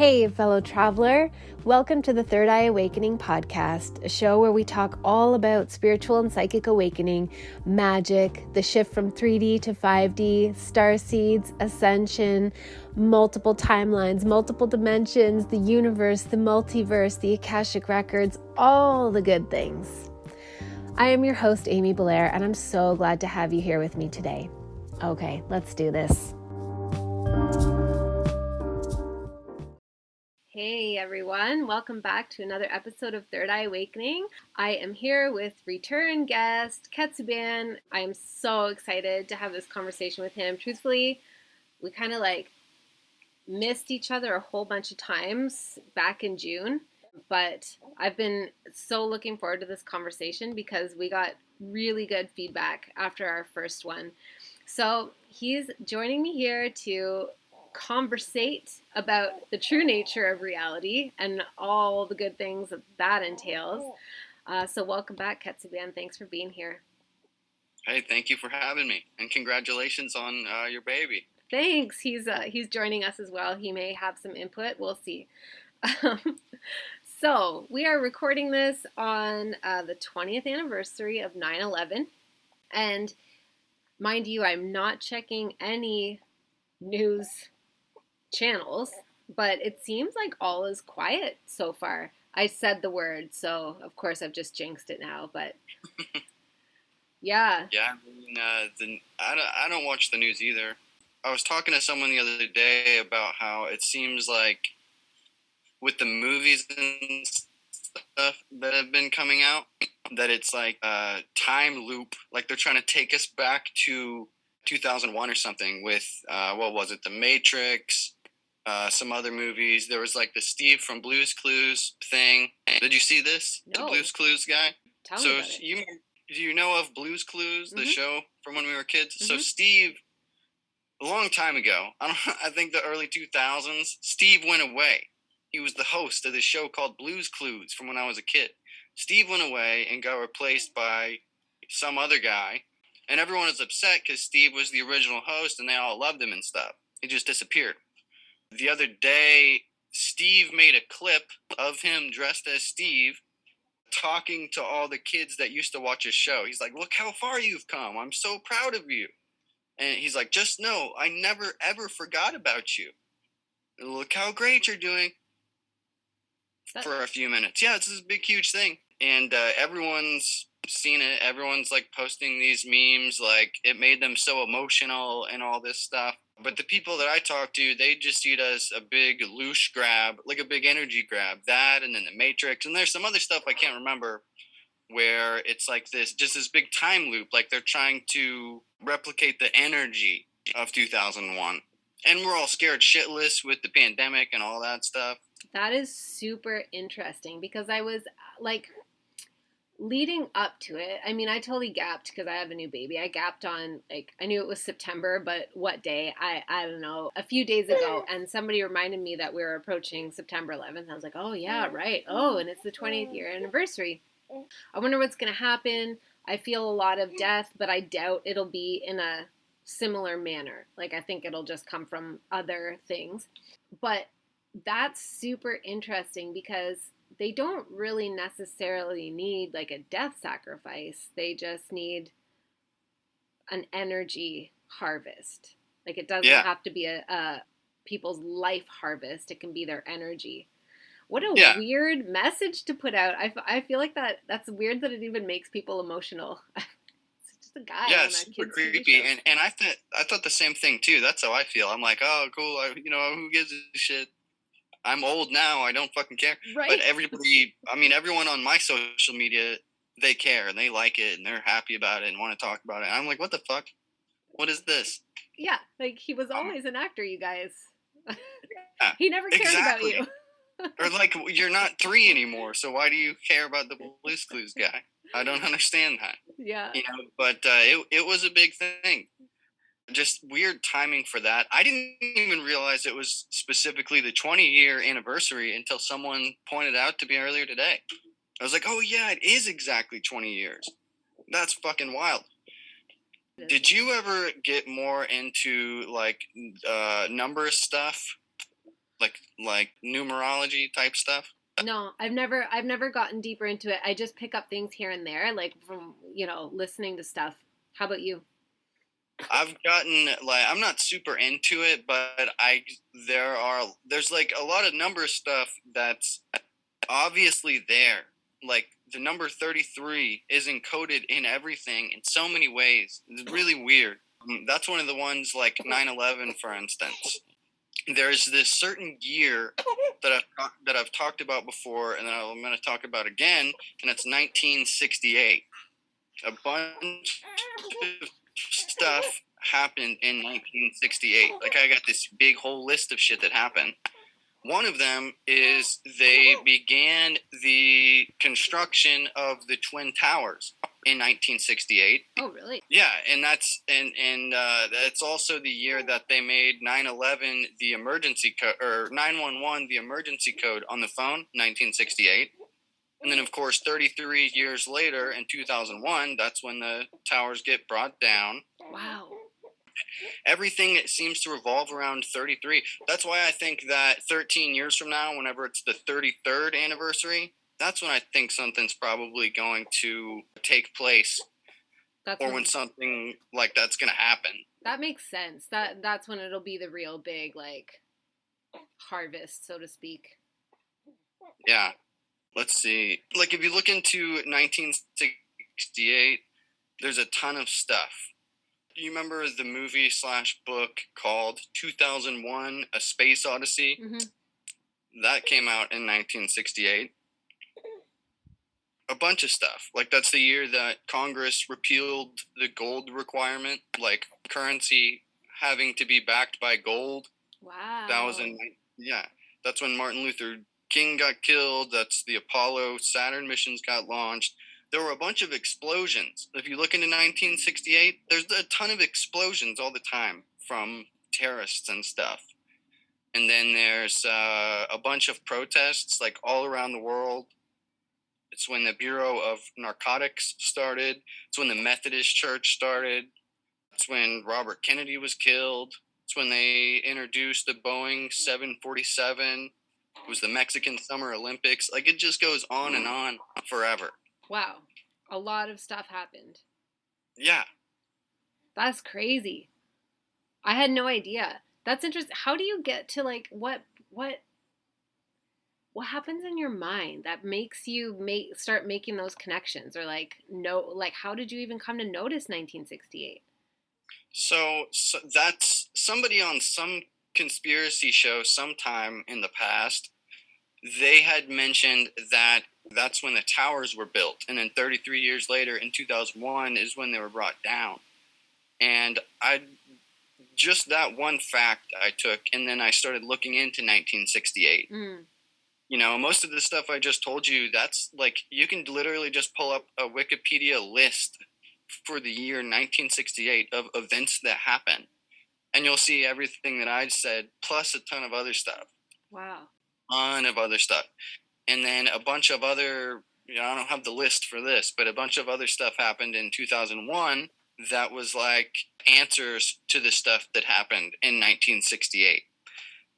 Hey, fellow traveler. Welcome to the Third Eye Awakening podcast, a show where we talk all about spiritual and psychic awakening, magic, the shift from 3D to 5D, star seeds, ascension, multiple timelines, multiple dimensions, the universe, the multiverse, the Akashic records, all the good things. I am your host, Amy Belair, and I'm so glad to have you here with me today. Okay, let's do this. Hey everyone, welcome back to another episode of Third Eye Awakening. I am here with return guest Ketsuban. I am so excited to have this conversation with him. Truthfully, we kind of missed each other a whole bunch of times back in June, but I've been so looking forward to this conversation because we got really good feedback after our first one. So he's joining me here to conversate about the true nature of reality and all the good things that entails. So welcome back, Ketsuban. Thanks for being here. Hey, thank you for having me, and congratulations on your baby. Thanks. He's joining us as well. He may have some input. We'll see. So we are recording this on the 20th anniversary of 9/11, and mind you, I'm not checking any news channels, but it seems like all is quiet so far. I said the word, so of course I've just jinxed it now, but yeah. Yeah, I don't watch the news either. I was talking to someone the other day about how it seems like with the movies and stuff that have been coming out, that it's like a time loop, like they're trying to take us back to 2001 or something with, what was it, The Matrix, some other movies. There was like the Steve from Blue's Clues thing. Did you see this? No. The Blue's Clues guy? Tell me about it. Do you know of Blue's Clues, the show from when we were kids? Mm-hmm. So Steve, a long time ago, I think the early 2000s, Steve went away. He was the host of this show called Blue's Clues from when I was a kid. Steve went away and got replaced by some other guy. And everyone was upset because Steve was the original host and they all loved him and stuff. He just disappeared. The other day, Steve made a clip of him dressed as Steve talking to all the kids that used to watch his show. He's like, look how far you've come. I'm so proud of you. And he's like, just know, I never, ever forgot about you. Look how great you're doing. For a few minutes. Yeah, it's this big, huge thing. And everyone's seen it. Everyone's like posting these memes, like it made them so emotional and all this stuff. But the people that I talk to, they just see it as a big loosh grab, like a big energy grab. That and then the Matrix. And there's some other stuff I can't remember where it's like this big time loop. Like they're trying to replicate the energy of 2001. And we're all scared shitless with the pandemic and all that stuff. That is super interesting because I was leading up to it. I mean, I totally gapped because I have a new baby. I gapped on I knew it was September, but what day? I don't know. A few days ago, and somebody reminded me that we were approaching September 11th. I was like, oh yeah, right. Oh, and it's the 20th year anniversary. I wonder what's going to happen. I feel a lot of death, but I doubt it'll be in a similar manner. Like I think it'll just come from other things. But that's super interesting because they don't really necessarily need like a death sacrifice. They just need an energy harvest. Like it doesn't have to be a people's life harvest. It can be their energy. What a weird message to put out. I feel like that's weird that it even makes people emotional. It's just a guy. Yeah, it's super creepy. And I thought the same thing too. That's how I feel. I'm like, oh, cool. Who gives a shit? I'm old now. I don't fucking care. Right. But everyone on my social media, they care and they like it and they're happy about it and want to talk about it. I'm like, what the fuck? What is this? Yeah, like he was always an actor, you guys. He never cared about you. Or like, you're not 3 anymore, so why do you care about the Blue's Clues guy? I don't understand that. Yeah. But it was a big thing. Just weird timing for that. I didn't even realize it was specifically the 20-year anniversary until someone pointed out to me earlier today. I was like, oh yeah, it is exactly 20 years. That's fucking wild. Did you ever get more into like number stuff? like numerology type stuff? No, I've never gotten deeper into it. I just pick up things here and there, like from, listening to stuff. How about you? I've gotten like I'm not super into it, but there's like a lot of number stuff that's obviously there. Like the number 33 is encoded in everything in so many ways. It's really weird. That's one of the ones like 9/11, for instance. There's this certain year that I've talked about before, and that I'm going to talk about again, and it's 1968. A bunch of stuff happened in 1968. Like I got this big whole list of shit that happened. One of them is they began the construction of the Twin Towers in 1968. Oh, really? Yeah, and that's also the year that they made 9/11 the emergency code, or 911 the emergency code on the phone, 1968. And then, of course, 33 years later in 2001, that's when the towers get brought down. Wow. Everything seems to revolve around 33. That's why I think that 13 years from now, whenever it's the 33rd anniversary, that's when I think something's probably going to take place, or when something like that's going to happen. That makes sense. That's when it'll be the real big, like, harvest, so to speak. Yeah. Let's see. Like, if you look into 1968, there's a ton of stuff. You remember the movie / book called 2001: A Space Odyssey? Mm-hmm. That came out in 1968. A bunch of stuff. Like, that's the year that Congress repealed the gold requirement, like currency having to be backed by gold. Wow. That was that's when Martin Luther King got killed. That's the Apollo Saturn missions got launched. There were a bunch of explosions. If you look into 1968, there's a ton of explosions all the time from terrorists and stuff. And then there's a bunch of protests like all around the world. It's when the Bureau of Narcotics started. It's when the Methodist Church started. It's when Robert Kennedy was killed. It's when they introduced the Boeing 747. It was the Mexican Summer Olympics. Like, it just goes on and on forever. Wow. A lot of stuff happened. Yeah. That's crazy. I had no idea. That's interesting. How do you get to, like, what happens in your mind that makes you start making those connections, or how did you even come to notice 1968? So that's somebody on some conspiracy show sometime in the past. They had mentioned that that's when the towers were built, and then 33 years later in 2001 is when they were brought down. And just that one fact I took, and then I started looking into 1968. You know, most of the stuff I just told you, that's like, you can literally just pull up a Wikipedia list for the year 1968 of events that happened, and you'll see everything that I said, plus a ton of other stuff. Wow. Ton of other stuff. And then a bunch of other, I don't have the list for this, but a bunch of other stuff happened in 2001 that was like answers to the stuff that happened in 1968.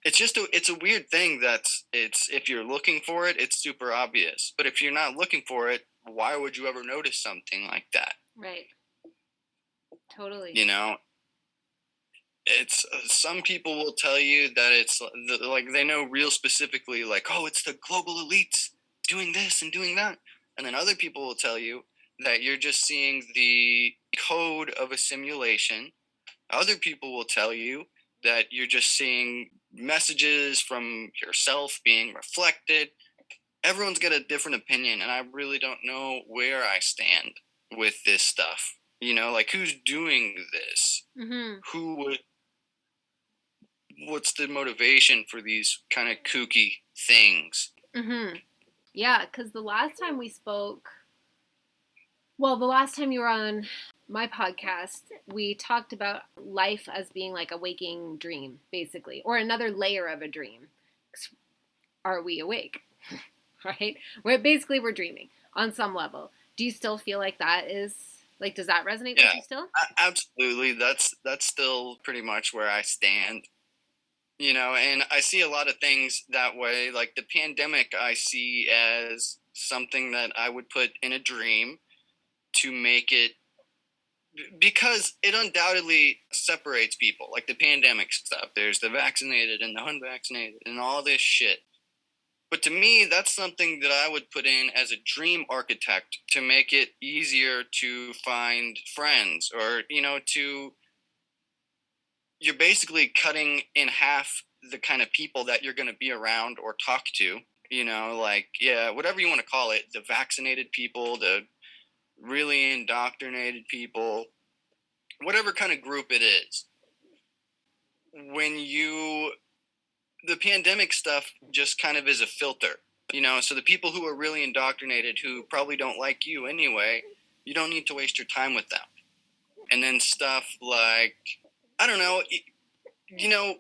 It's just it's a weird thing if you're looking for it, it's super obvious. But if you're not looking for it, why would you ever notice something like that? Right. Totally. You know, it's some people will tell you that it's like they know real specifically, like, oh, it's the global elites doing this and doing that. And then other people will tell you that you're just seeing the code of a simulation. Other people will tell you that you're just seeing messages from yourself being reflected. Everyone's got a different opinion, and I really don't know where I stand with this stuff. You know, like, who's doing this? Mm-hmm. What's the motivation for these kind of kooky things? Mm-hmm. Yeah, because the last time we spoke, the last time you were on my podcast, we talked about life as being like a waking dream, basically, or another layer of a dream. Are we awake? Right? We're dreaming on some level. Do you still feel like that is, like, does that resonate with you still? Absolutely. That's still pretty much where I stand. And I see a lot of things that way. Like the pandemic, I see as something that I would put in a dream to make it, because it undoubtedly separates people. Like the pandemic stuff, there's the vaccinated and the unvaccinated and all this shit. But to me, that's something that I would put in as a dream architect to make it easier to find friends, or, you're basically cutting in half the kind of people that you're going to be around or talk to, like, yeah, whatever you want to call it, the vaccinated people, the really indoctrinated people, whatever kind of group it is. The pandemic stuff just kind of is a filter, so the people who are really indoctrinated, who probably don't like you anyway, you don't need to waste your time with them. And then stuff like, I don't know,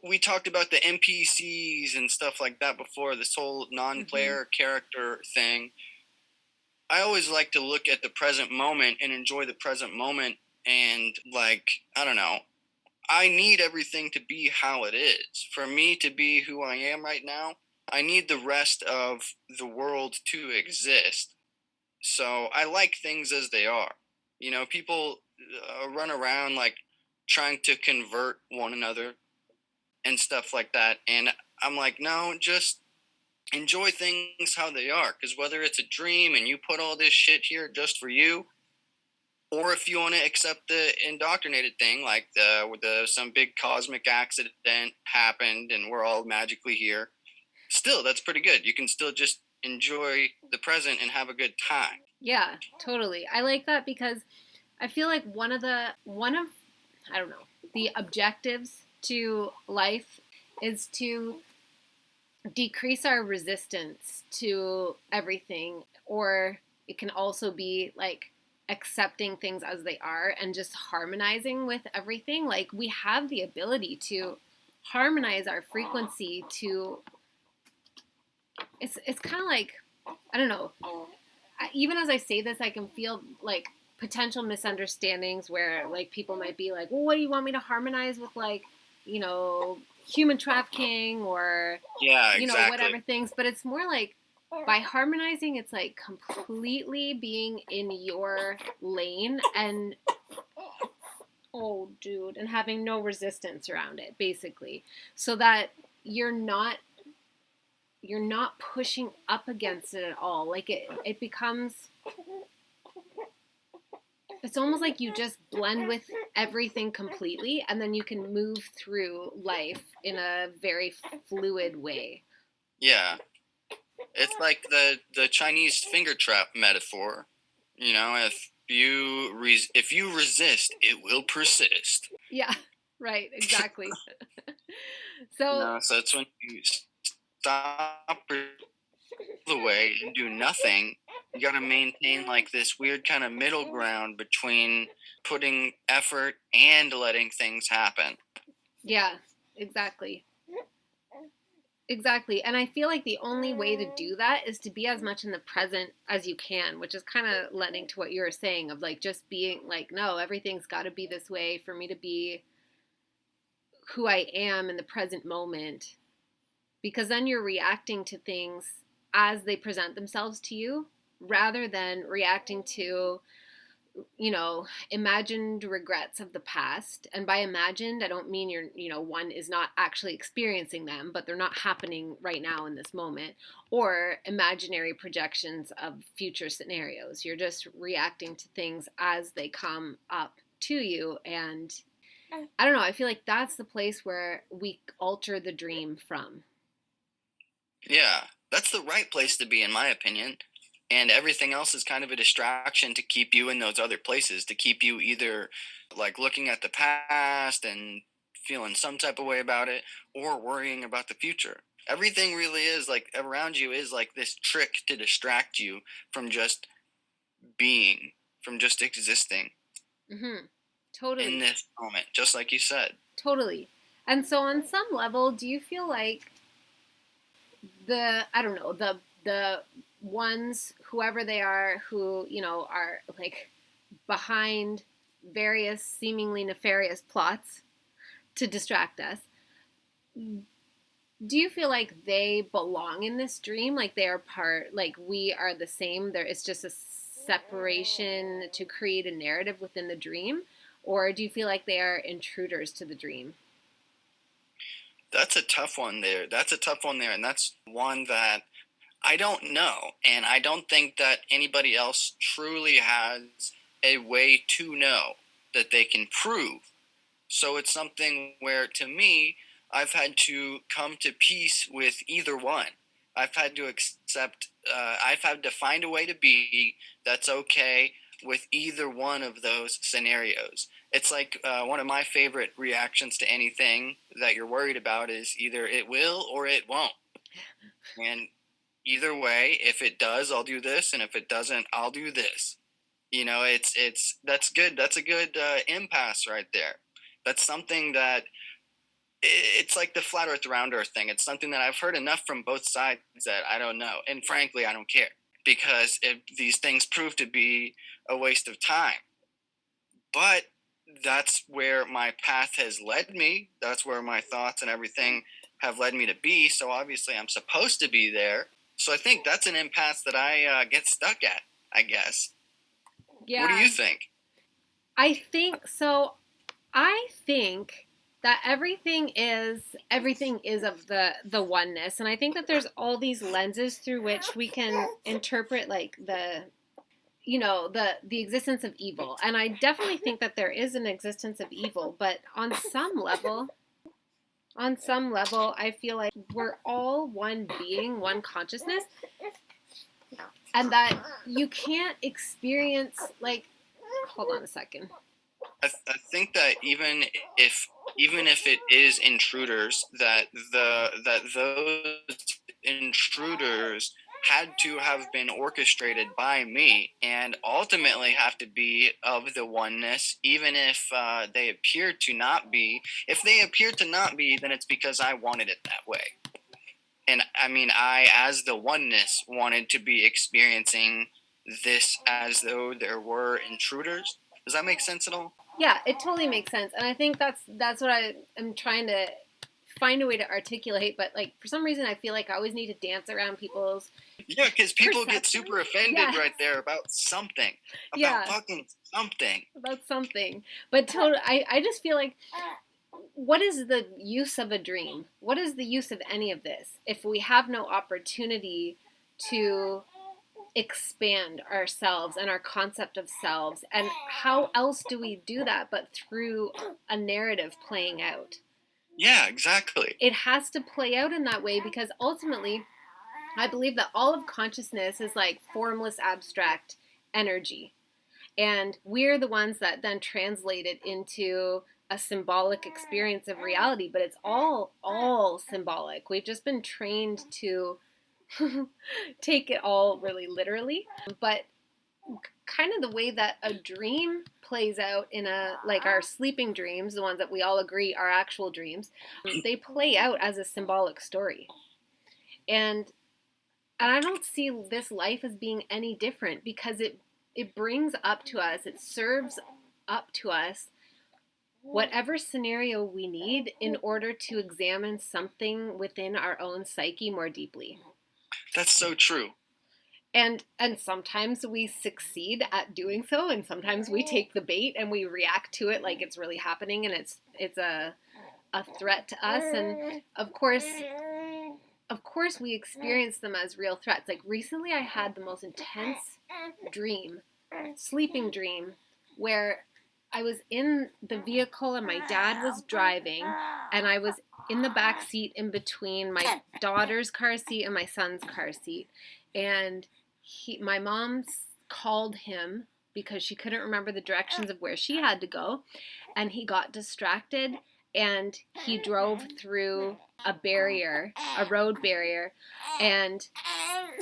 we talked about the NPCs and stuff like that before, this whole non-player character thing. I always like to look at the present moment and enjoy the present moment. And, like, I don't know, I need everything to be how it is. For me to be who I am right now, I need the rest of the world to exist. So I like things as they are. People run around like trying to convert one another and stuff like that. And I'm like, no, just enjoy things how they are. Because whether it's a dream and you put all this shit here just for you, or if you want to accept the indoctrinated thing, like some big cosmic accident happened and we're all magically here, still, that's pretty good. You can still just enjoy the present and have a good time. Yeah, totally. I like that because I feel like one of I don't know, the objectives to life is to decrease our resistance to everything, or it can also be like accepting things as they are and just harmonizing with everything. Like we have the ability to harmonize our frequency to, it's kind of like, I don't know, even as I say this, I can feel like potential misunderstandings where like people might be like, well, what do you want me to harmonize with, like, human trafficking or, yeah, exactly. Whatever things. But it's more like by harmonizing, it's like completely being in your lane and, oh, dude, and having no resistance around it, basically, so that you're not pushing up against it at all. Like it becomes, it's almost like you just blend with everything completely, and then you can move through life in a very fluid way. Yeah. It's like the Chinese finger trap metaphor. If you resist, it will persist. Yeah, right, exactly. So it's when you stop the way and do nothing, you got to maintain like this weird kind of middle ground between putting effort and letting things happen. Yeah, exactly. Exactly. And I feel like the only way to do that is to be as much in the present as you can, which is kind of lending to what you were saying of like just being like, no, everything's got to be this way for me to be who I am in the present moment. Because then you're reacting to things as they present themselves to you rather than reacting to, imagined regrets of the past. And by imagined, I don't mean one is not actually experiencing them, but they're not happening right now in this moment, or imaginary projections of future scenarios. You're just reacting to things as they come up to you. And I don't know, I feel like that's the place where we alter the dream from. Yeah, that's the right place to be, in my opinion. And everything else is kind of a distraction to keep you in those other places, to keep you either like looking at the past and feeling some type of way about it, or worrying about the future. Everything really is like around you is like this trick to distract you from just being, from just existing. Mm-hmm. Totally. In this moment, just like you said. Totally. And so on some level, do you feel like the ones, whoever they are, who, are like behind various seemingly nefarious plots to distract us, Do you feel like they belong in this dream? Like they are part, like we are the same? There, it's just a separation to create a narrative within the dream? Or do you feel like they are intruders to the dream? That's a tough one there. That's a tough one there. And that's one that I don't know. And I don't think that anybody else truly has a way to know that they can prove. So it's something where, to me, I've had to come to peace with either one. I've had to accept, I've had to find a way to be that's okay with either one of those scenarios. It's like one of my favorite reactions to anything that you're worried about is either it will or it won't. And either way, if it does, I'll do this, and if it doesn't, I'll do this. It's that's good. That's a good impasse right there. That's something that it's like the flat Earth, round Earth thing. It's something that I've heard enough from both sides that I don't know, and frankly, I don't care because if these things prove to be a waste of time. But that's where my path has led me. That's where my thoughts and everything have led me to be. So obviously, I'm supposed to be there. So I think that's an impasse that I get stuck at, I guess. Yeah. What do you think? I think so. I think that everything is of the oneness, and I think that there's all these lenses through which we can interpret like the existence of evil. And I definitely think that there is an existence of evil, but on some level, I feel like we're all one being, one consciousness, and that you can't experience like, hold on a second. I think that if it is intruders, that those intruders had to have been orchestrated by me and ultimately have to be of the oneness, even if they appear to not be. If they appear to not be, then it's because I wanted it that way. And I mean, I, as the oneness, wanted to be experiencing this as though there were intruders. Does that make sense at all? Yeah, it totally makes sense, and I think that's what I am trying to find a way to articulate. But like for some reason, I feel like I always need to dance around people's because people get super offended right there about something, about fucking something, about something. But totally, I just feel like, what is the use of a dream? What is the use of any of this if we have no opportunity to expand ourselves and our concept of selves? And how else do we do that but through a narrative playing out? Yeah, exactly. It has to play out in that way because ultimately I believe that all of consciousness is like formless abstract energy, and we're the ones that then translate it into a symbolic experience of reality, but it's all symbolic. We've just been trained to take it all really literally. But kind of the way that a dream plays out in a, like our sleeping dreams, the ones that we all agree are actual dreams, they play out as a symbolic story. And I don't see this life as being any different because it brings up to us, it serves up to us whatever scenario we need in order to examine something within our own psyche more deeply. That's so true. And sometimes we succeed at doing so, and sometimes we take the bait and we react to it like it's really happening and it's a threat to us. And of course we experience them as real threats. Like recently I had the most intense sleeping dream, where I was in the vehicle and my dad was driving, and I was in the back seat in between my daughter's car seat and my son's car seat. And my mom called him because she couldn't remember the directions of where she had to go, and he got distracted and he drove through a road barrier, and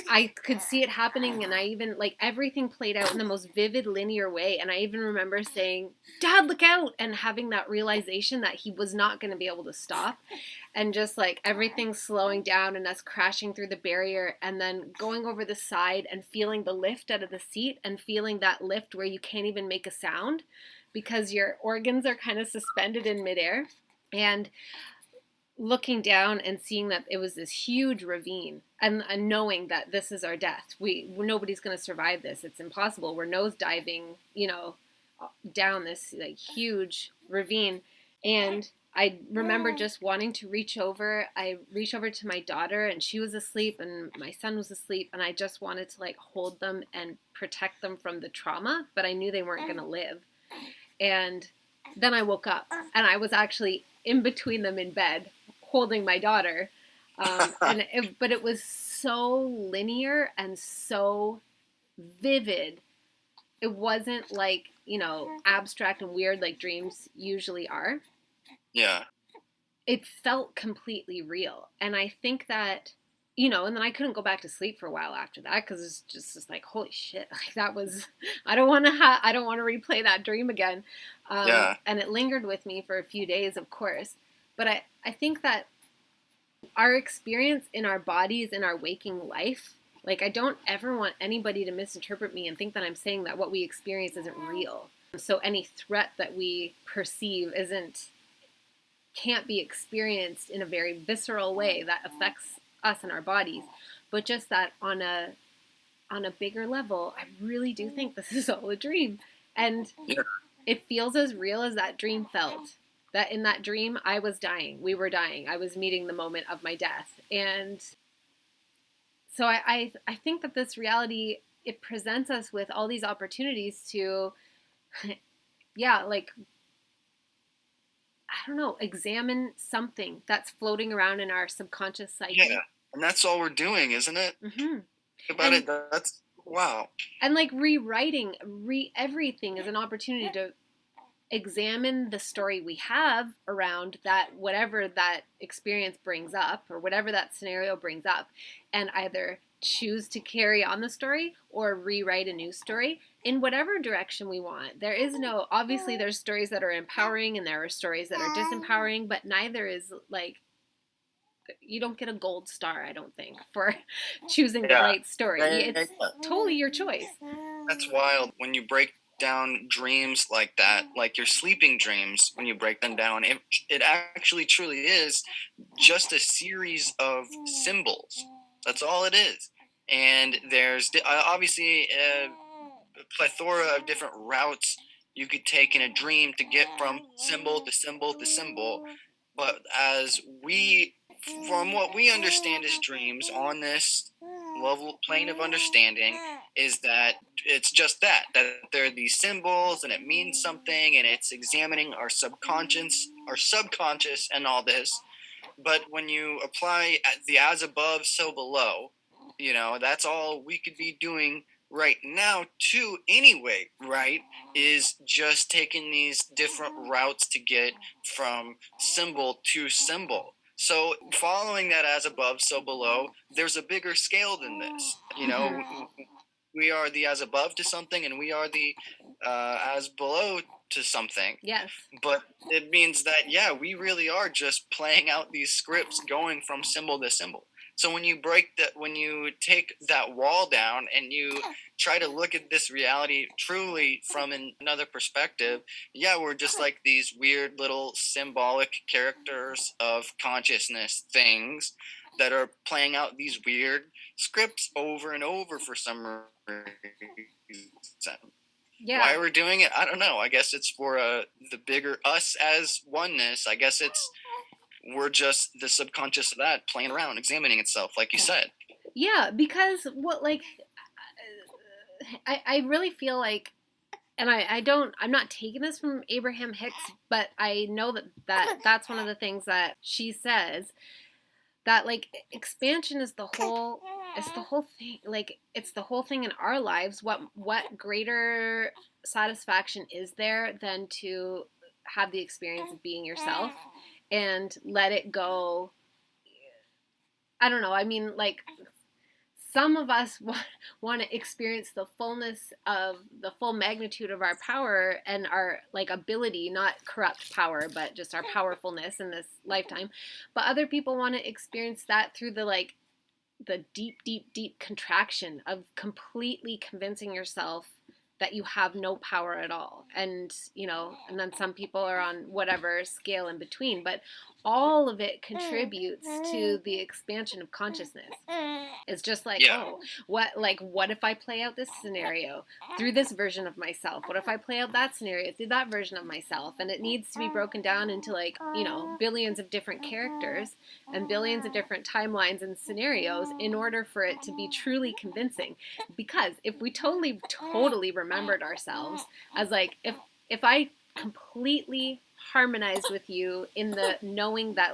I could see it happening, and I even, like, everything played out in the most vivid linear way, and I even remember saying, "Dad, look out," and having that realization that he was not going to be able to stop, and just like everything slowing down and us crashing through the barrier and then going over the side and feeling the lift out of the seat and feeling that lift where you can't even make a sound because your organs are kind of suspended in midair. And looking down and seeing that it was this huge ravine, and knowing that this is our death. Nobody's going to survive this. It's impossible. We're nose diving, down this like huge ravine. And I remember just wanting to reach over. I reached over to my daughter, and she was asleep and my son was asleep, and I just wanted to like hold them and protect them from the trauma, but I knew they weren't going to live. And then I woke up, and I was actually in between them in bed holding my daughter. But it was so linear and so vivid. It wasn't like, abstract and weird like dreams usually are. Yeah. It felt completely real. And I think that, and then I couldn't go back to sleep for a while after that, because it's just like, holy shit, like that was, I don't want to replay that dream again. Yeah. And it lingered with me for a few days, of course. But I think that our experience in our bodies, in our waking life, like I don't ever want anybody to misinterpret me and think that I'm saying that what we experience isn't real. So any threat that we perceive can't be experienced in a very visceral way that affects us and our bodies, but just that on a bigger level, I really do think this is all a dream. And it feels as real as that dream felt. That in that dream, I was dying. We were dying. I was meeting the moment of my death. And so I think that this reality, it presents us with all these opportunities to, like, I don't know, examine something that's floating around in our subconscious psyche. Yeah, and that's all we're doing, isn't it? Mm-hmm. About it, that's, wow. And like rewriting, everything is an opportunity to examine the story we have around that, whatever that experience brings up or whatever that scenario brings up, and either choose to carry on the story or rewrite a new story in whatever direction we want. There is no, obviously there's stories that are empowering and there are stories that are disempowering, but neither is like, you don't get a gold star, I don't think, for choosing the right story. It's totally your choice. That's wild. When you break down dreams like that, like your sleeping dreams, when you break them down, it actually truly is just a series of symbols. That's all it is. And there's obviously a plethora of different routes you could take in a dream to get from symbol to symbol to symbol. But from what we understand as dreams on this level plane of understanding, is that it's just that there are these symbols and it means something, and it's examining our subconscious and all this. But when you apply the as above so below, that's all we could be doing right now too anyway, right? Is just taking these different routes to get from symbol to symbol. So following that as above so below, there's a bigger scale than this. We are the as above to something, and we are the as below to something. Yes. But it means that, we really are just playing out these scripts going from symbol to symbol. So when you take that wall down and you try to look at this reality truly from another perspective, we're just like these weird little symbolic characters of consciousness things that are playing out these weird scripts over and over for some reason. Yeah. Why we're doing it, I don't know. I guess it's for the bigger us as oneness. I guess we're just the subconscious of that playing around, examining itself, like you said. Yeah, because I really feel like, and I'm not taking this from Abraham Hicks, but I know that's one of the things that she says, that like expansion is the whole thing. Like it's the whole thing in our lives. What greater satisfaction is there than to have the experience of being yourself and let it go? I don't know. I mean, like, some of us want to experience the fullness of the full magnitude of our power and our like ability, not corrupt power, but just our powerfulness in this lifetime. But other people want to experience that through the deep, deep, deep contraction of completely convincing yourself that you have no power at all. And, you know, and then some people are on whatever scale in between, but all of it contributes to the expansion of consciousness. It's just like, Yeah. oh, what if I play out this scenario through this version of myself? What if I play out that scenario through that version of myself? And it needs to be broken down into, like, you know, billions of different characters and billions of different timelines and scenarios in order for it to be truly convincing. Because if we totally remembered ourselves as, like, if I completely harmonized with you in the knowing that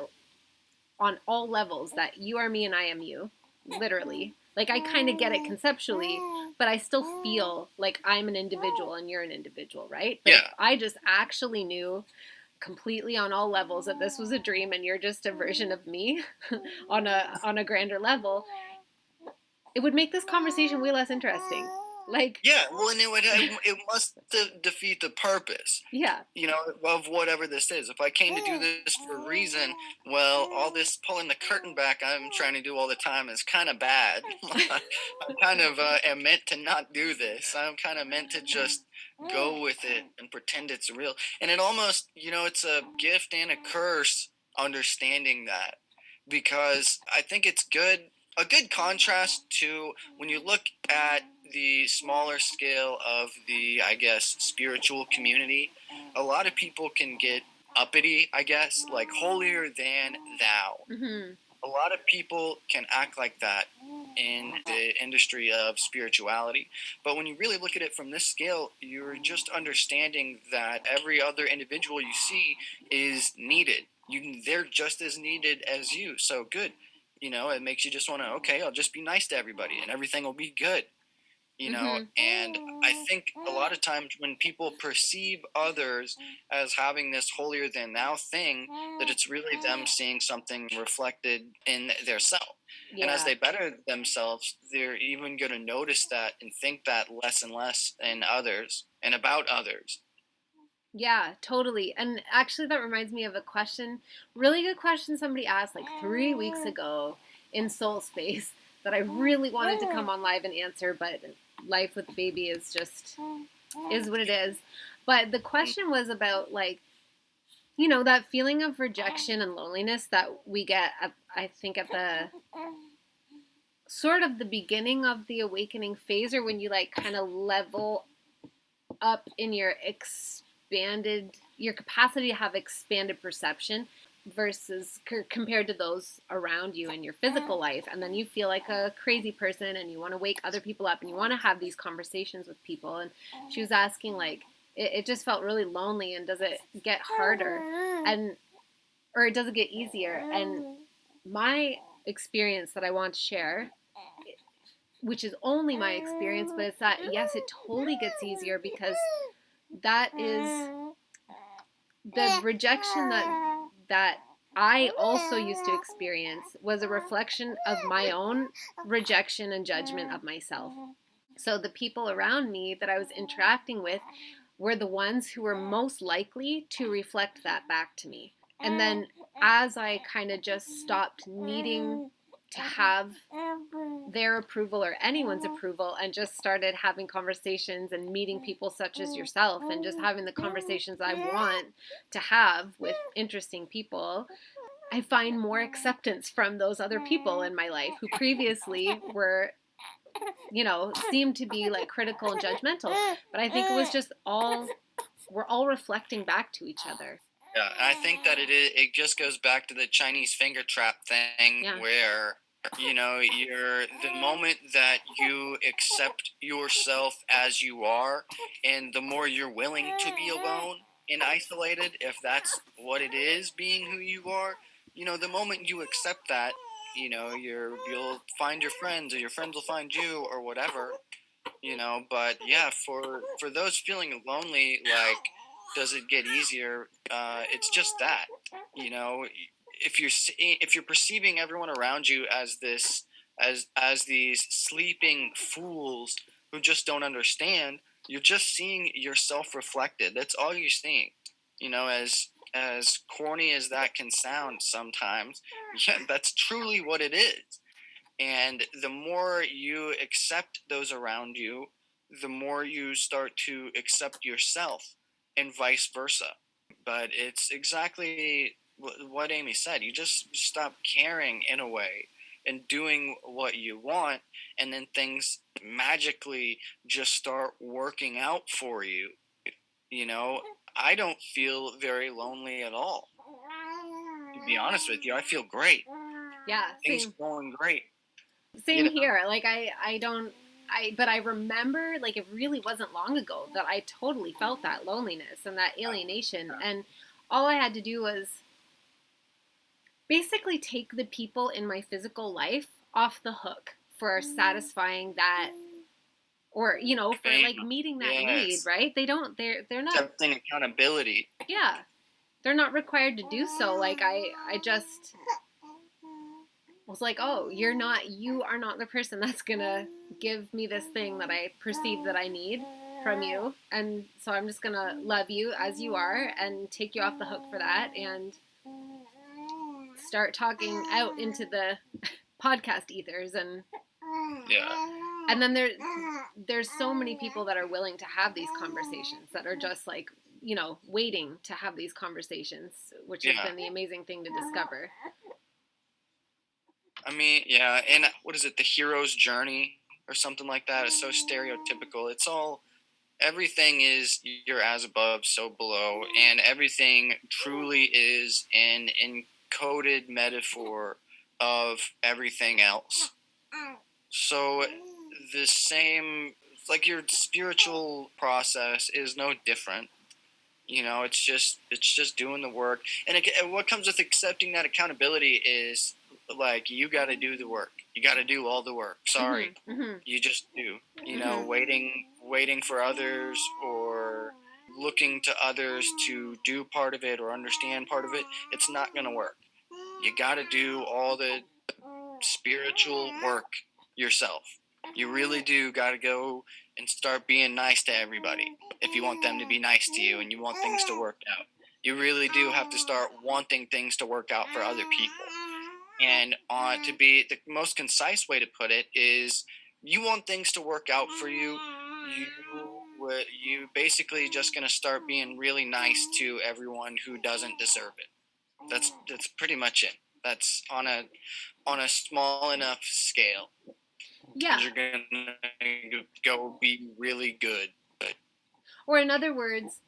on all levels that you are me and I am you, literally. Like, I kind of get it conceptually, but I still feel like I'm an individual and you're an individual, right? But Yeah. if I just actually knew completely on all levels that this was a dream and you're just a version of me on a grander level, it would make this conversation way less interesting. Like, Yeah, well, and it must defeat the purpose. yeah. You know, of whatever this is. If I came to do this for a reason, well, all this pulling the curtain back I'm trying to do all the time is kind of bad. I kind of am meant to not do this. I'm kind of meant to just go with it and pretend it's real. And it almost, you know, it's a gift and a curse understanding that, because I think it's a good contrast to when you look at the smaller scale of the, I guess, spiritual community. A lot of people can get uppity, I guess, like holier than thou. Mm-hmm. A lot of people can act like that in the industry of spirituality. But when you really look at it from this scale, you're just understanding that every other individual you see is needed. They're just as needed as you. So good. You know, it makes you just want to, okay, I'll just be nice to everybody and everything will be good. You know, and I think a lot of times when people perceive others as having this holier than thou thing, that it's really them seeing something reflected in their self. Yeah. And as they better themselves, they're even going to notice that and think that less and less in others and about others. Yeah, totally. And actually, that reminds me of a question, really good question somebody asked like 3 weeks ago in Soul Space that I really wanted to come on live and answer, but life with the baby is what it is. But the question was about, like, you know, that feeling of rejection and loneliness that we get, I think, at the sort of the beginning of the awakening phase, or when you, like, kind of level up in your capacity to have expanded perception versus compared to those around you in your physical life. And then you feel like a crazy person and you want to wake other people up and you want to have these conversations with people. And she was asking, like, it just felt really lonely, and does it get harder, or does it get easier? And my experience that I want to share, which is only my experience, but it's that, yes, it totally gets easier, because that is the rejection that I also used to experience was a reflection of my own rejection and judgment of myself. So the people around me that I was interacting with were the ones who were most likely to reflect that back to me. And then as I kind of just stopped needing to have their approval or anyone's approval and just started having conversations and meeting people such as yourself and just having the conversations I want to have with interesting people, I find more acceptance from those other people in my life who previously were, you know, seemed to be like critical and judgmental. But I think it was just we're all reflecting back to each other. Yeah, I think that it just goes back to the Chinese finger trap thing, where, you know, the moment that you accept yourself as you are, and the more you're willing to be alone and isolated, if that's what it is, being who you are, you know, the moment you accept that, you know, you'll find your friends, or your friends will find you, or whatever, you know. But yeah, for those feeling lonely, like, does it get easier? It's just that, you know, if you're perceiving everyone around you as these sleeping fools who just don't understand, you're just seeing yourself reflected. That's all you're seeing. You know, as corny as that can sound sometimes, yeah, that's truly what it is. And the more you accept those around you, the more you start to accept yourself, and vice versa. But it's exactly what Amy said. You just stop caring in a way and doing what you want, and then things magically just start working out for you. You know, I don't feel very lonely at all. To be honest with you, I feel great. Yeah, Things are going great. Same here. Like but I remember, like, it really wasn't long ago that I totally felt that loneliness and that alienation, and all I had to do was basically take the people in my physical life off the hook for satisfying that, or for like meeting that need, right? They're not accepting accountability. Yeah, they're not required to do so. Like I just was like, oh, you are not the person that's gonna give me this thing that I perceive that I need from you, and so I'm just gonna love you as you are and take you off the hook for that, and start talking out into the podcast ethers. And and then there's so many people that are willing to have these conversations, that are just like, waiting to have these conversations, which has been the amazing thing to discover. I mean, yeah, and what is it, the hero's journey or something like that? It's so stereotypical. It's all, everything is you're as above, so below, and everything truly is an encoded metaphor of everything else. So the same, like, your spiritual process is no different. It's just doing the work, and what comes with accepting that accountability is, like, you got to do the work. You got to do all the work. Sorry, you just do. Waiting for others, or looking to others to do part of it or understand part of it. It's not gonna work. You got to do all the spiritual work yourself. You really do got to go and start being nice to everybody if you want them to be nice to you and you want things to work out. You really do have to start wanting things to work out for other people. And to be the most concise way to put it is, you want things to work out for you. You basically just going to start being really nice to everyone who doesn't deserve it. That's pretty much it. That's on a small enough scale. Yeah. You're gonna go be really good. Or in other words,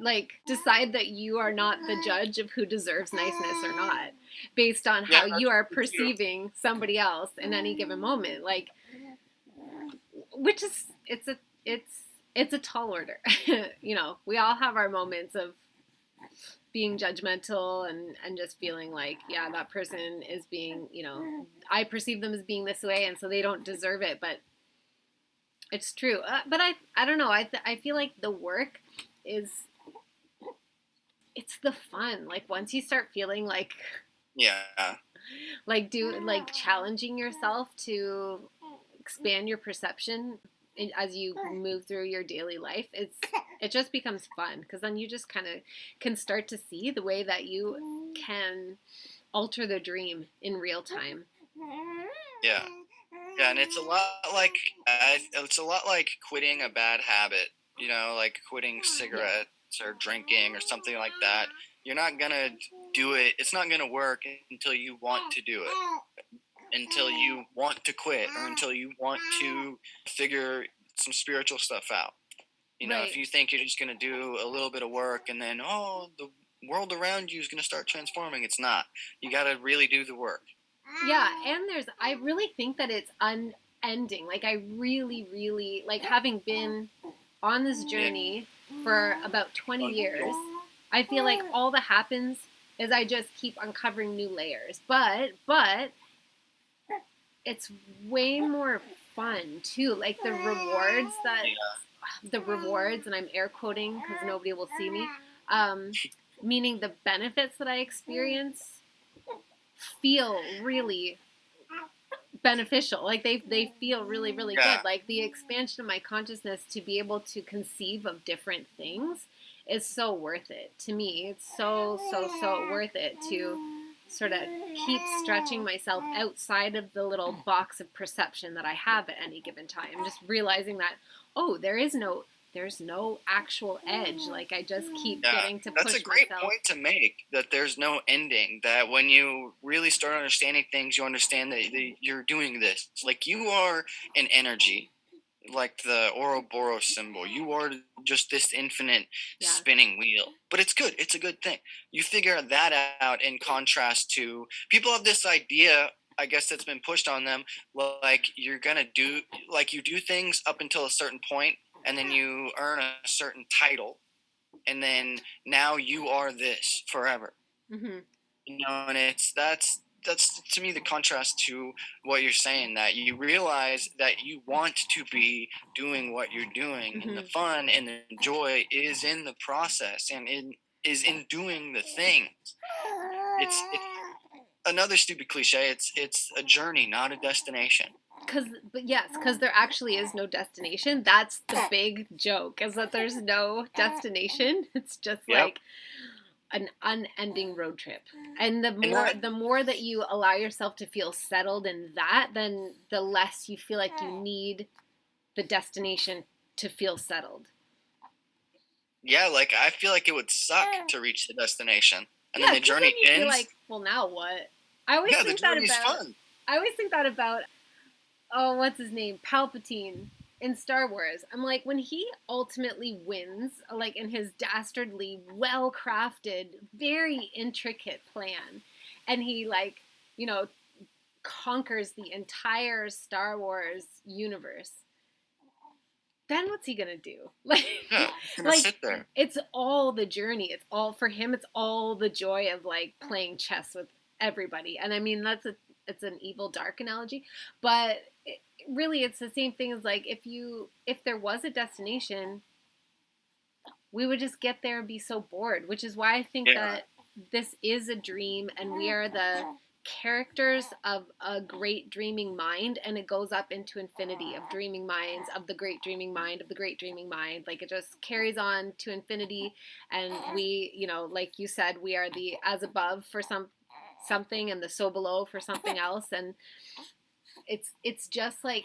like, decide that you are not the judge of who deserves niceness or not, based on how you are perceiving somebody else in any given moment. Like, which is, it's a tall order. We all have our moments of being judgmental and just feeling like, yeah, that person is being, I perceive them as being this way, and so they don't deserve it. But it's true. But I don't know. I feel like the work is, it's the fun. Like, once you start feeling like, like challenging yourself to expand your perception as you move through your daily life, it just becomes fun, because then you just kind of can start to see the way that you can alter the dream in real time. Yeah, and it's a lot like quitting a bad habit. Like quitting cigarettes or drinking or something like that. You're not gonna do it. It's not gonna work until you want to do it. Until you want to quit, or until you want to figure some spiritual stuff out. If you think you're just going to do a little bit of work and then, the world around you is going to start transforming, it's not. You got to really do the work. Yeah, and I really think that it's unending. Like, I really, really, like, having been on this journey for about 20 years, I feel like all that happens is I just keep uncovering new layers. But it's way more fun too. Like, the rewards, and I'm air quoting because nobody will see me, meaning the benefits that I experience feel really beneficial. Like, they feel really, really good. Like, the expansion of my consciousness to be able to conceive of different things is so worth it to me. It's so worth it to sort of keep stretching myself outside of the little box of perception that I have at any given time. Just realizing that, oh, there's no actual edge. Like I just keep getting to push myself. That's a great point to make, that there's no ending, that when you really start understanding things, you understand that you're doing this. Like you are an energy, like the Ouroboros symbol. You are just this infinite spinning wheel. But it's good. It's a good thing. You figure that out in contrast to people have this idea, I guess, that's been pushed on them, like you're going to do, like you do things up until a certain point, and then you earn a certain title, and then now you are this forever. Mm-hmm. And that's to me the contrast to what you're saying, that you realize that you want to be doing what you're doing, and the fun and the joy is in the process, and is in doing the things. It's another stupid cliche. It's a journey, not a destination. Because there actually is no destination. That's the big joke, is that there's no destination. It's just like an unending road trip. And the more that you allow yourself to feel settled in that, then the less you feel like you need the destination to feel settled. Yeah, like I feel like it would suck to reach the destination, and then the journey ends. Feel like, well, now what? I always think that about oh, what's his name? Palpatine in Star Wars. I'm like, when he ultimately wins, like in his dastardly, well-crafted, very intricate plan, and he like, conquers the entire Star Wars universe, then what's he gonna do? Like, sit there. It's all the journey. It's all for him. It's all the joy of like playing chess with everybody. And I mean, it's an evil, dark analogy, but really it's the same thing as like if there was a destination, we would just get there and be so bored, which is why I think that this is a dream, and we are the characters of a great dreaming mind, and it goes up into infinity of dreaming minds, of the great dreaming mind, of the great dreaming mind. Like it just carries on to infinity, and we, like you said, we are the as above for something and the so below for something else, and it's just like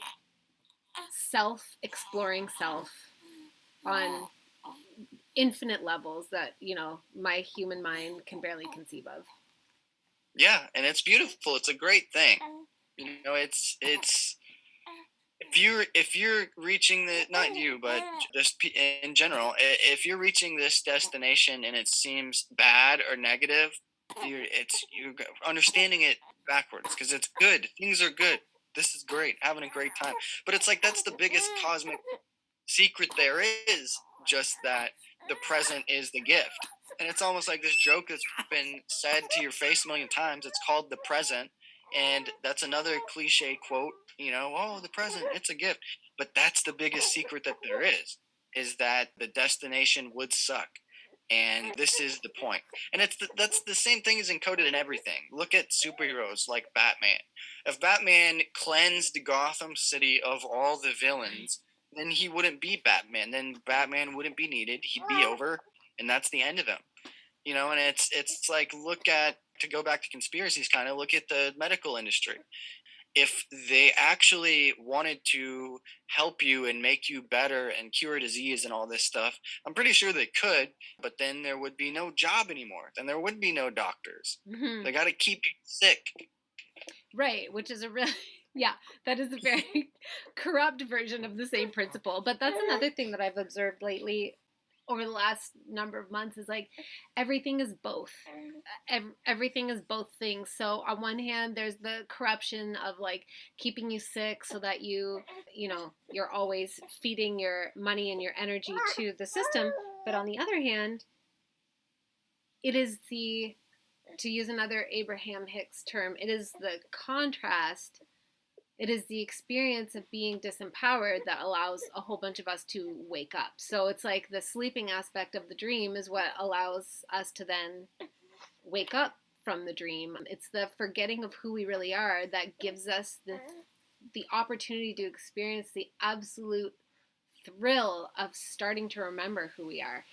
exploring self on infinite levels that my human mind can barely conceive of. Yeah, and it's beautiful. It's a great thing. It's if you're reaching the, not you, but just in general, if you're reaching this destination and it seems bad or negative, you're understanding it backwards, because it's good. Things are good. This is great. Having a great time. But it's like that's the biggest cosmic secret there is, just that the present is the gift. And it's almost like this joke that's been said to your face a million times. It's called the present. And that's another cliche quote, oh, the present, it's a gift. But that's the biggest secret that there is that the destination would suck. And this is the point. And that's the same thing is encoded in everything. Look at superheroes like Batman. If Batman cleansed Gotham City of all the villains, then he wouldn't be Batman. Then Batman wouldn't be needed. He'd be over, and that's the end of him. And it's like, to go back to conspiracies, kind of look at the medical industry. If they actually wanted to help you and make you better and cure disease and all this stuff, I'm pretty sure they could, but then there would be no job anymore. Then there would be no doctors. Mm-hmm. They got to keep you sick. Right, which is that is a very corrupt version of the same principle. But that's another thing that I've observed lately over the last number of months, is like everything is both. Everything is both things. So on one hand, there's the corruption of like keeping you sick so that you're always feeding your money and your energy to the system. But on the other hand, it is to use another Abraham Hicks term, it is the contrast. It is the experience of being disempowered that allows a whole bunch of us to wake up. So it's like the sleeping aspect of the dream is what allows us to then wake up from the dream. It's the forgetting of who we really are that gives us the opportunity to experience the absolute thrill of starting to remember who we are.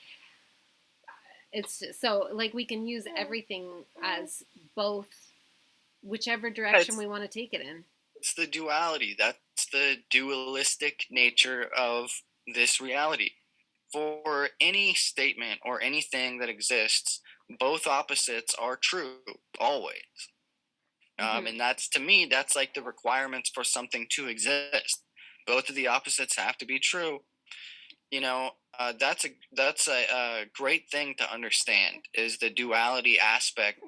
It's so like we can use everything as both, whichever direction It's, we want to take it in. it's the duality. That's the dualistic nature of this reality. For any statement or anything that exists, both opposites are true, always. And that's, to me, that's like the requirements for something to exist. Both of the opposites have to be true. That's a great thing to understand, is the duality aspect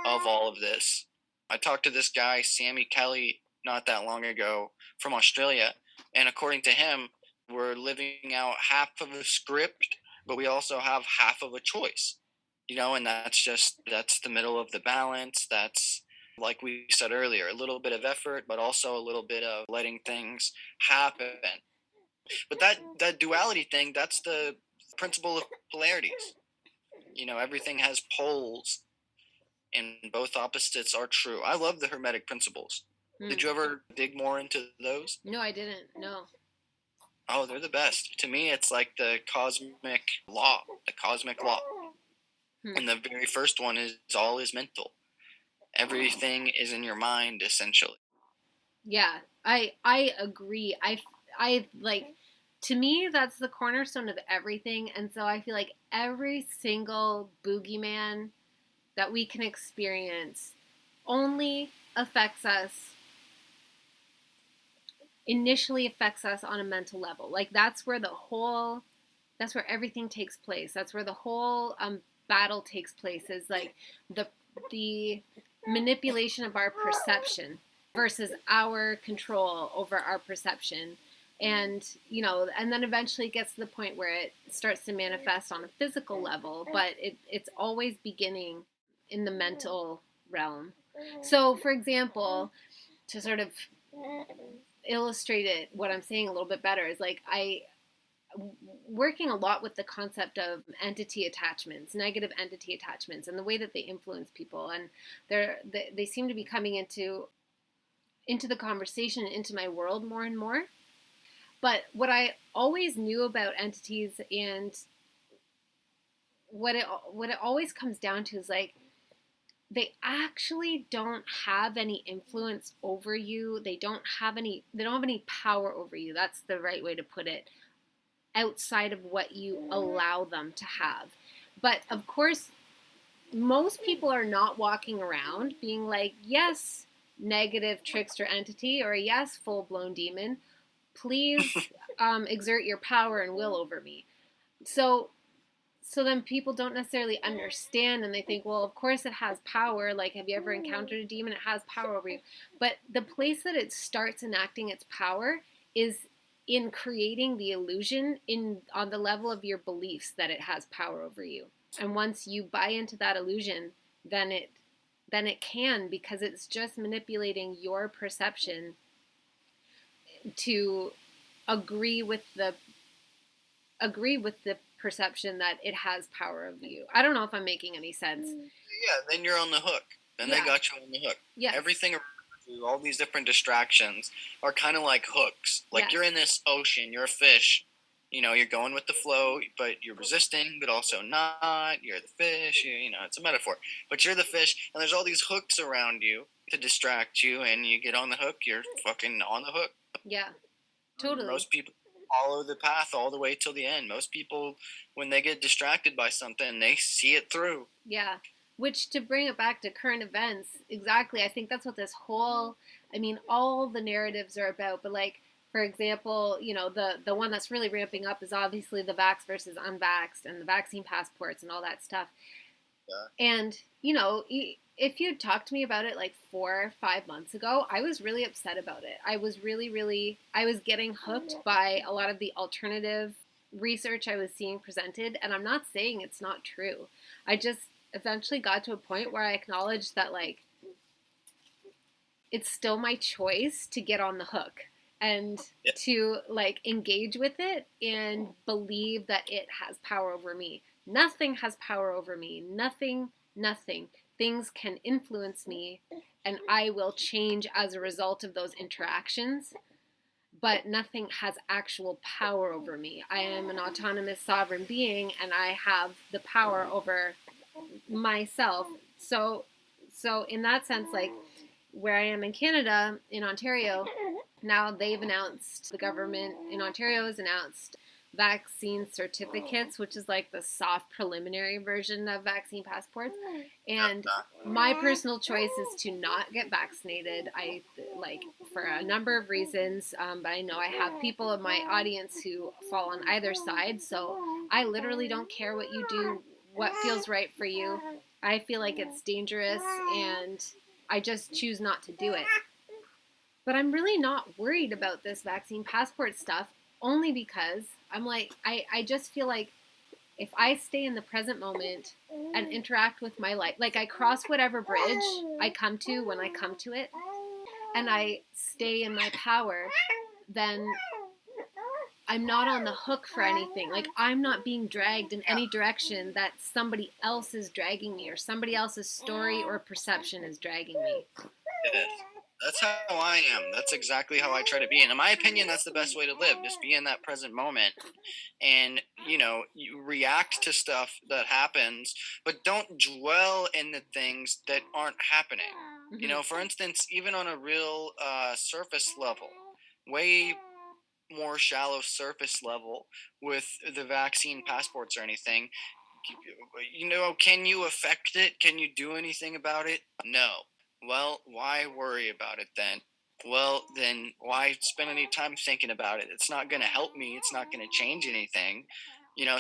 of all of this. I talked to this guy, Sammy Kelly, not that long ago from Australia, and according to him, we're living out half of a script, but we also have half of a choice. And that's the middle of the balance. That's, like we said earlier, a little bit of effort, but also a little bit of letting things happen. But that duality thing, that's the principle of polarities. Everything has poles, and both opposites are true. I love the Hermetic principles. Did you ever dig more into those? No, I didn't. No. Oh, they're the best. To me, it's like the cosmic law. And the very first one is all is mental. Everything is in your mind, essentially. Yeah, I agree. I like, to me, that's the cornerstone of everything. And so I feel like every single boogeyman that we can experience only initially affects us on a mental level. Like, that's where everything takes place. That's where the whole battle takes place, is like the manipulation of our perception versus our control over our perception. And and then eventually it gets to the point where it starts to manifest on a physical level, but it's always beginning in the mental realm. So, for example, to sort of illustrate it, what I'm saying a little bit better, is like, working a lot with the concept of entity attachments, negative entity attachments, and the way that they influence people. And they seem to be coming into the conversation, into my world more and more. But what I always knew about entities, and what it always comes down to, is like, they actually don't have any influence over you. They don't have any power over you. That's the right way to put it, outside of what you allow them to have. But of course, most people are not walking around being like, yes, negative trickster entity, or yes, full-blown demon, please exert your power and will over me. So then people don't necessarily understand, and they think, well, of course it has power. Like, have you ever encountered a demon? It has power over you. But the place that it starts enacting its power is in creating the illusion on the level of your beliefs that it has power over you. And once you buy into that illusion, then it can, because it's just manipulating your perception to agree with the perception that it has power over you. I don't know if I'm making any sense. Yeah, then you're on the hook. Then they got you on the hook. Yes. Everything around you, all these different distractions, are kind of like hooks. Like, you're in this ocean, you're a fish. You're going with the flow, but you're resisting, but also not. You're the fish. It's a metaphor. But you're the fish, and there's all these hooks around you to distract you, and you get on the hook, you're fucking on the hook. Yeah, totally. Most people follow the path all the way till the end. Most people, when they get distracted by something, they see it through. Yeah. Which, to bring it back to current events, exactly, I think that's what this whole, all the narratives are about. But, like, for example, the one that's really ramping up is obviously the vax versus unvaxxed, and the vaccine passports and all that stuff. Yeah. And, if you'd talked to me about it like 4 or 5 months ago, I was really upset about it. I was I was getting hooked by a lot of the alternative research I was seeing presented. And I'm not saying it's not true. I just eventually got to a point where I acknowledged that, like, it's still my choice to get on the hook and to, like, engage with it and believe that it has power over me. Nothing has power over me. Nothing. Things can influence me, and I will change as a result of those interactions, but nothing has actual power over me. I am an autonomous sovereign being, and I have the power over myself. So So in that sense, like where I am in Canada, in Ontario, now they've announced, the government in Ontario has announced vaccine certificates, which is like the soft preliminary version of vaccine passports. And my personal choice is to not get vaccinated. I like, for a number of reasons, but I know I have people in my audience who fall on either side. So I literally don't care what you do, what feels right for you. I feel like it's dangerous, and I just choose not to do it. But I'm really not worried about this vaccine passport stuff, only because I'm like, I just feel like if I stay in the present moment and interact with my life, like I cross whatever bridge I come to when I come to it, and I stay in my power, then I'm not on the hook for anything. Like, I'm not being dragged in any direction that somebody else is dragging me, or somebody else's story or perception is dragging me. Yeah. That's how I am. That's exactly how I try to be. And in my opinion, that's the best way to live. Just be in that present moment. And, you react to stuff that happens, but don't dwell in the things that aren't happening. Mm-hmm. For instance, even on a real surface level, way more shallow surface level with the vaccine passports or anything, can you affect it? Can you do anything about it? No. Well, why worry about it then? Well, then why spend any time thinking about it? It's not going to help me. It's not going to change anything.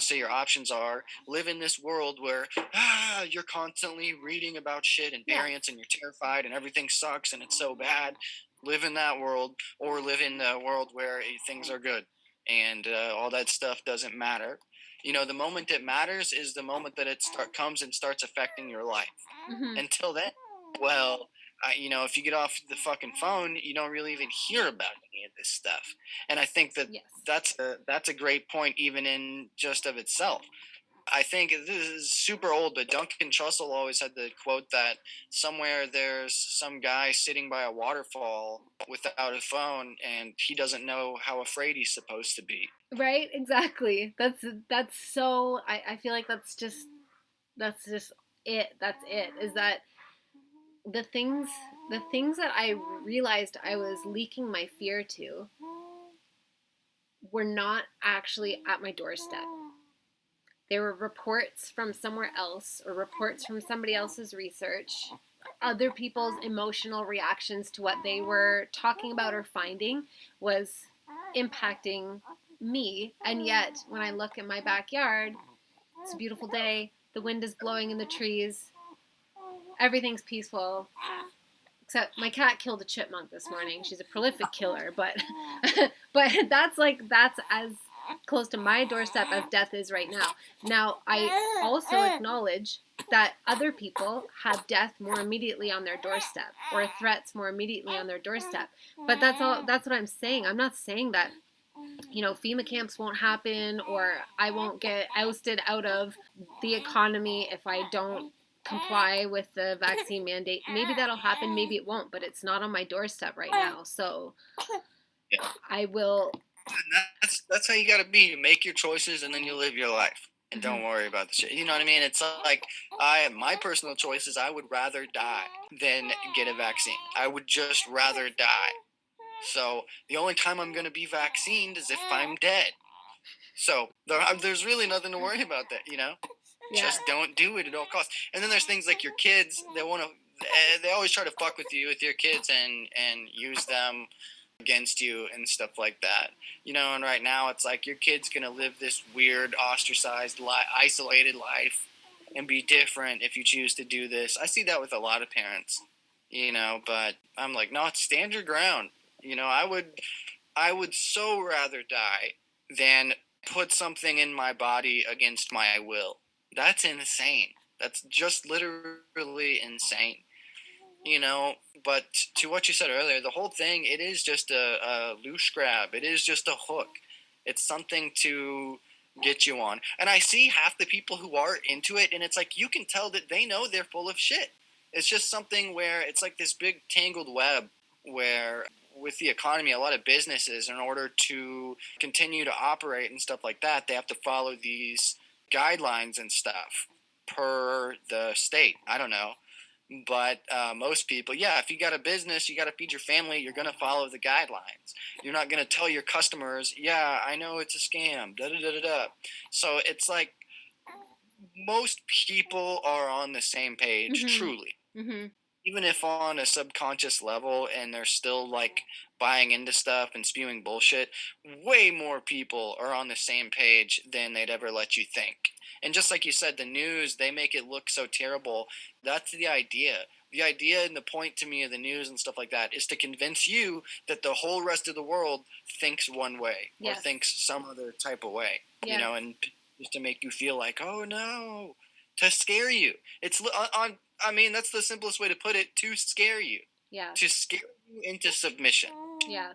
So your options are live in this world where you're constantly reading about shit and variants and you're terrified and everything sucks and it's so bad. Live in that world, or live in the world where things are good and all that stuff doesn't matter. The moment it matters is the moment that it comes and starts affecting your life. Mm-hmm. Until then, well, if you get off the fucking phone, you don't really even hear about any of this stuff. And I think that Yes. that's a great point, even in just of itself. I think this is super old, but Duncan Trussell always had the quote that somewhere there's some guy sitting by a waterfall without a phone, and he doesn't know how afraid he's supposed to be. Right, exactly. That's so, I feel like that's just it. That's it. Is that the things that I realized I was leaking my fear to were not actually at my doorstep. They were reports from somewhere else, or reports from somebody else's research, other people's emotional reactions to what they were talking about or finding was impacting me. And yet, when I look at my backyard, it's a beautiful day, the wind is blowing in the trees, everything's peaceful. Except my cat killed a chipmunk this morning. She's a prolific killer, but that's as close to my doorstep as death is right now. Now, I also acknowledge that other people have death more immediately on their doorstep, or threats more immediately on their doorstep. But that's what I'm saying. I'm not saying that FEMA camps won't happen, or I won't get ousted out of the economy if I don't comply with the vaccine mandate. Maybe that'll happen, maybe it won't, but it's not on my doorstep right now. So Yeah. I will. That's how you got to be. You make your choices and then you live your life. And don't worry about the shit. You know what I mean? It's like my personal choice is I would rather die than get a vaccine. I would just rather die. So the only time I'm going to be vaccinated is if I'm dead. So there's really nothing to worry about that, Yeah. Just don't do it at all costs. And then there's things like your kids. They always try to fuck with you, with your kids, and use them against you and stuff like that. And right now it's like your kid's going to live this weird, ostracized, isolated life and be different if you choose to do this. I see that with a lot of parents, but I'm like, no, stand your ground. I would so rather die than put something in my body against my will. That's insane. That's just literally insane. But to what you said earlier, the whole thing, it is just a loose grab. It is just a hook. It's something to get you on. And I see half the people who are into it, and it's like you can tell that they know they're full of shit. It's just something where it's like this big tangled web where with the economy, a lot of businesses, in order to continue to operate and stuff like that, they have to follow these guidelines and stuff per the state. I don't know. But most people, yeah, if you got a business, you got to feed your family, you're going to follow the guidelines. You're not going to tell your customers, yeah, I know it's a scam, da da da da da. So it's like most people are on the same page, Mhm. truly. Mhm. Even if on a subconscious level and they're still like buying into stuff and spewing bullshit, way more people are on the same page than they'd ever let you think. And just like you said, the news, they make it look so terrible. That's the idea. The idea and the point to me of the news and stuff like that is to convince you that the whole rest of the world thinks one way or Yes. thinks some other type of way, Yes. and just to make you feel like, oh no, to scare you. It's on I mean, that's the simplest way to put it, to scare you. Yeah. To scare you into submission. Yeah.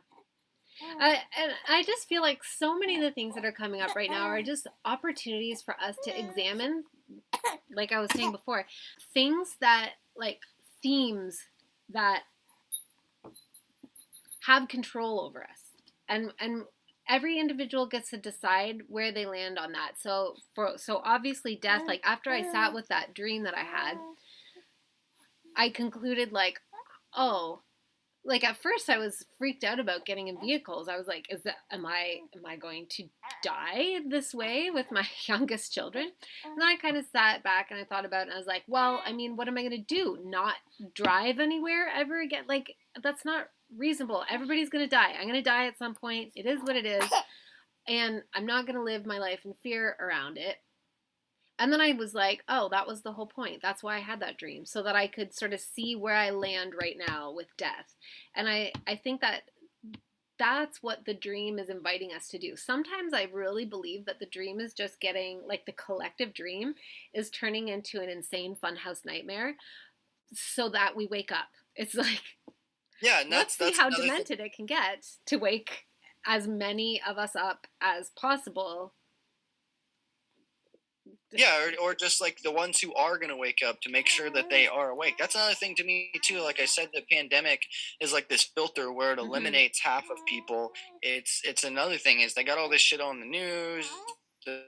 And I just feel like so many of the things that are coming up right now are just opportunities for us to examine, like I was saying before, things that, like, themes that have control over us. And every individual gets to decide where they land on that. So obviously death, like after I sat with that dream that I had, I concluded like, oh, like at first I was freaked out about getting in vehicles. I was like, am I going to die this way with my youngest children? And then I kind of sat back and I thought about it and I was like, well, I mean, what am I going to do? Not drive anywhere ever again? Like, that's not reasonable. Everybody's going to die. I'm going to die at some point. It is what it is. And I'm not going to live my life in fear around it. And then I was like, oh, that was the whole point. That's why I had that dream, so that I could sort of see where I land right now with death. And I think that that's what the dream is inviting us to do. Sometimes I really believe that the dream is just getting, like, the collective dream is turning into an insane funhouse nightmare so that we wake up. It's like, Yeah, and let's see that's how another thing. demented it can get to wake as many of us up as possible. Yeah, or just like the ones who are going to wake up to make sure that they are awake. That's another thing to me too. Like I said, the pandemic is like this filter where it eliminates half of people. It's another thing is they got all this shit on the news, the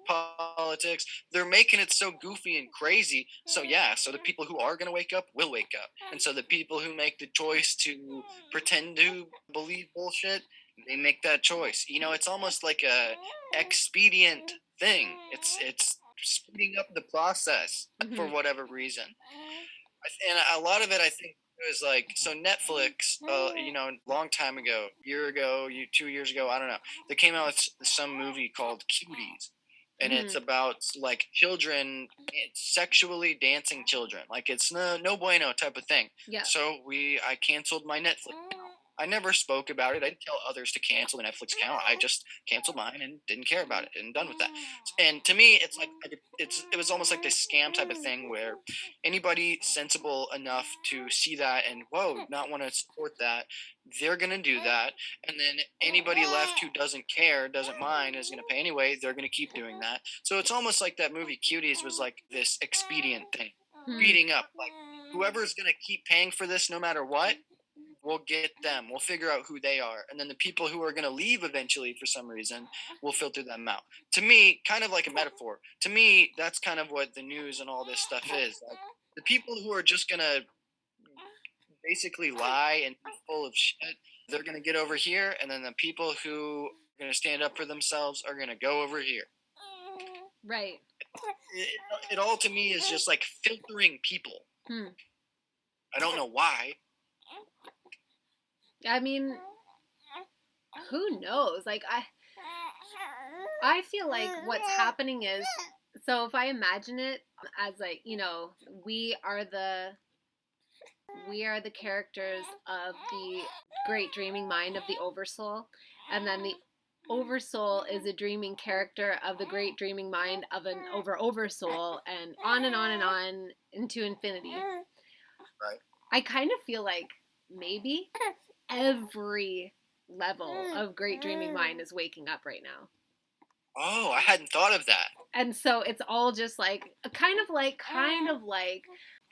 politics. They're making it so goofy and crazy. So yeah, so the people who are going to wake up will wake up. And so the people who make the choice to pretend to believe bullshit, they make that choice. It's almost like a expedient thing. It's speeding up the process for whatever reason. And a lot of it, I think, was like so Netflix. Long time ago, year ago, 2 years ago, I don't know. They came out with some movie called Cuties, and it's about like children, sexually dancing children. Like it's no bueno type of thing. Yeah. So I canceled my Netflix account. I never spoke about it. I didn't tell others to cancel the Netflix account. I just canceled mine and didn't care about it and done with that. And to me, it's like it was almost like this scam type of thing where anybody sensible enough to see that and whoa, not want to support that, they're gonna do that. And then anybody left who doesn't care, doesn't mind, is gonna pay anyway, they're gonna keep doing that. So it's almost like that movie Cuties was like this expedient thing. Beating up. Like whoever's gonna keep paying for this no matter what, we'll get them. We'll figure out who they are. And then the people who are going to leave eventually for some reason, we'll filter them out. To me, kind of like a metaphor. To me, that's kind of what the news and all this stuff is. Like, the people who are just going to basically lie and be full of shit, they're going to get over here. And then the people who are going to stand up for themselves are going to go over here. Right. It all to me is just like filtering people. I don't know why. I mean, who knows? Like, I feel like what's happening is, so if I imagine it as like, we are the characters of the great dreaming mind of the oversoul, and then the oversoul is a dreaming character of the great dreaming mind of an oversoul, and on and on and on into infinity. Right. I kind of feel like maybe every level of great dreaming mind is waking up right now. Oh, I hadn't thought of that. And so it's all just like kind of like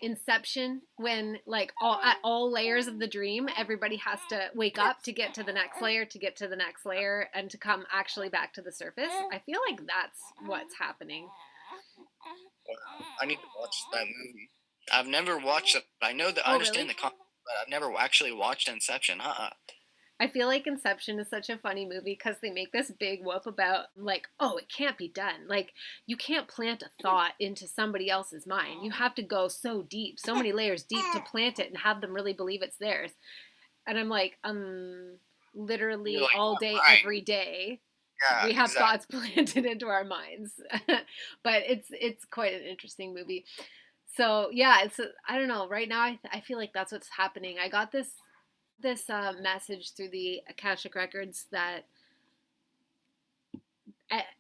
Inception, when like at all layers of the dream, everybody has to wake up to get to the next layer, and to come actually back to the surface. I feel like that's what's happening. Wow. I need to watch that movie. I've never watched it. I know that I Oh, understand really? the concept, but I've never actually watched Inception. I feel like Inception is such a funny movie because they make this big whoop about, like, oh, it can't be done. Like, you can't plant a thought into somebody else's mind. You have to go so deep, so many layers deep to plant it and have them really believe it's theirs. And I'm like, You're literally like, all oh, day, right. every day, Yeah, we have exactly. thoughts planted into our minds. But it's quite an interesting movie. So yeah, it's I don't know. Right now, I feel like that's what's happening. I got this message through the Akashic records that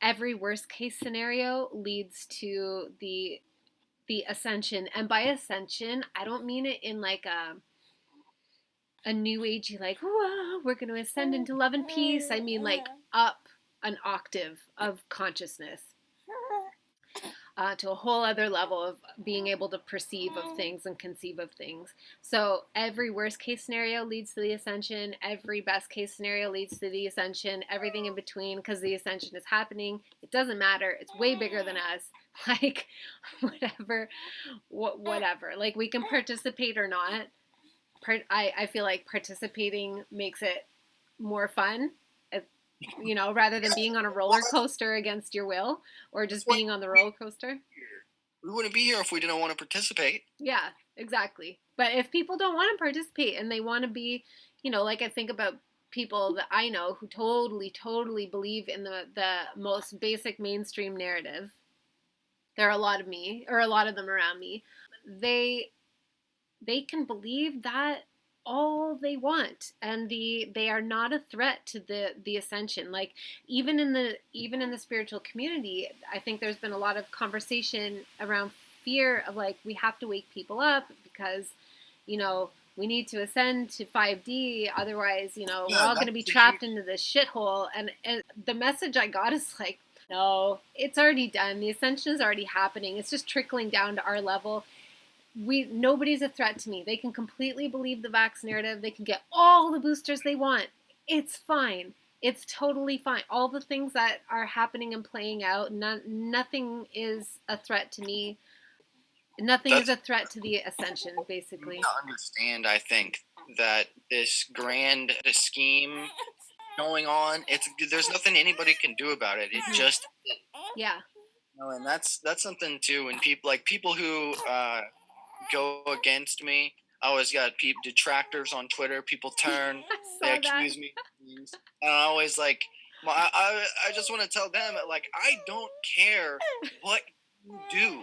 every worst case scenario leads to the ascension, and by ascension, I don't mean it in like a new agey like whoa, we're going to ascend into love and peace. I mean like up an octave of consciousness. To a whole other level of being able to perceive of things and conceive of things. So every worst case scenario leads to the ascension. Every best case scenario leads to the ascension. Everything in between, because the ascension is happening. It doesn't matter. It's way bigger than us. Like whatever. Like we can participate or not. I feel like participating makes it more fun. Rather than being on a roller coaster against your will, or just being on the roller coaster. We wouldn't be here if we didn't want to participate. Yeah, exactly. But if people don't want to participate and they want to be, like I think about people that I know who totally believe in the most basic mainstream narrative. There are a lot of them around me. They can believe that all they want, and they are not a threat to the ascension. Like even in the spiritual community, I think there's been a lot of conversation around fear of like we have to wake people up because we need to ascend to 5D, otherwise we're all going to be trapped into this shithole. And the message I got is like, no, it's already done. The ascension is already happening. It's just trickling down to our level. Nobody's a threat to me. They can completely believe the vax narrative. They can get all the boosters they want. It's fine. It's totally fine. All the things that are happening and playing out, nothing is a threat to me. Nothing is a threat to the ascension, basically. You understand, I think, that this grand scheme going on, there's nothing anybody can do about it. It just yeah. And that's something too. When people who go against me. I always got detractors on Twitter. People turn, they accuse me of things. And I always like, well, I just want to tell them, like, I don't care what you do.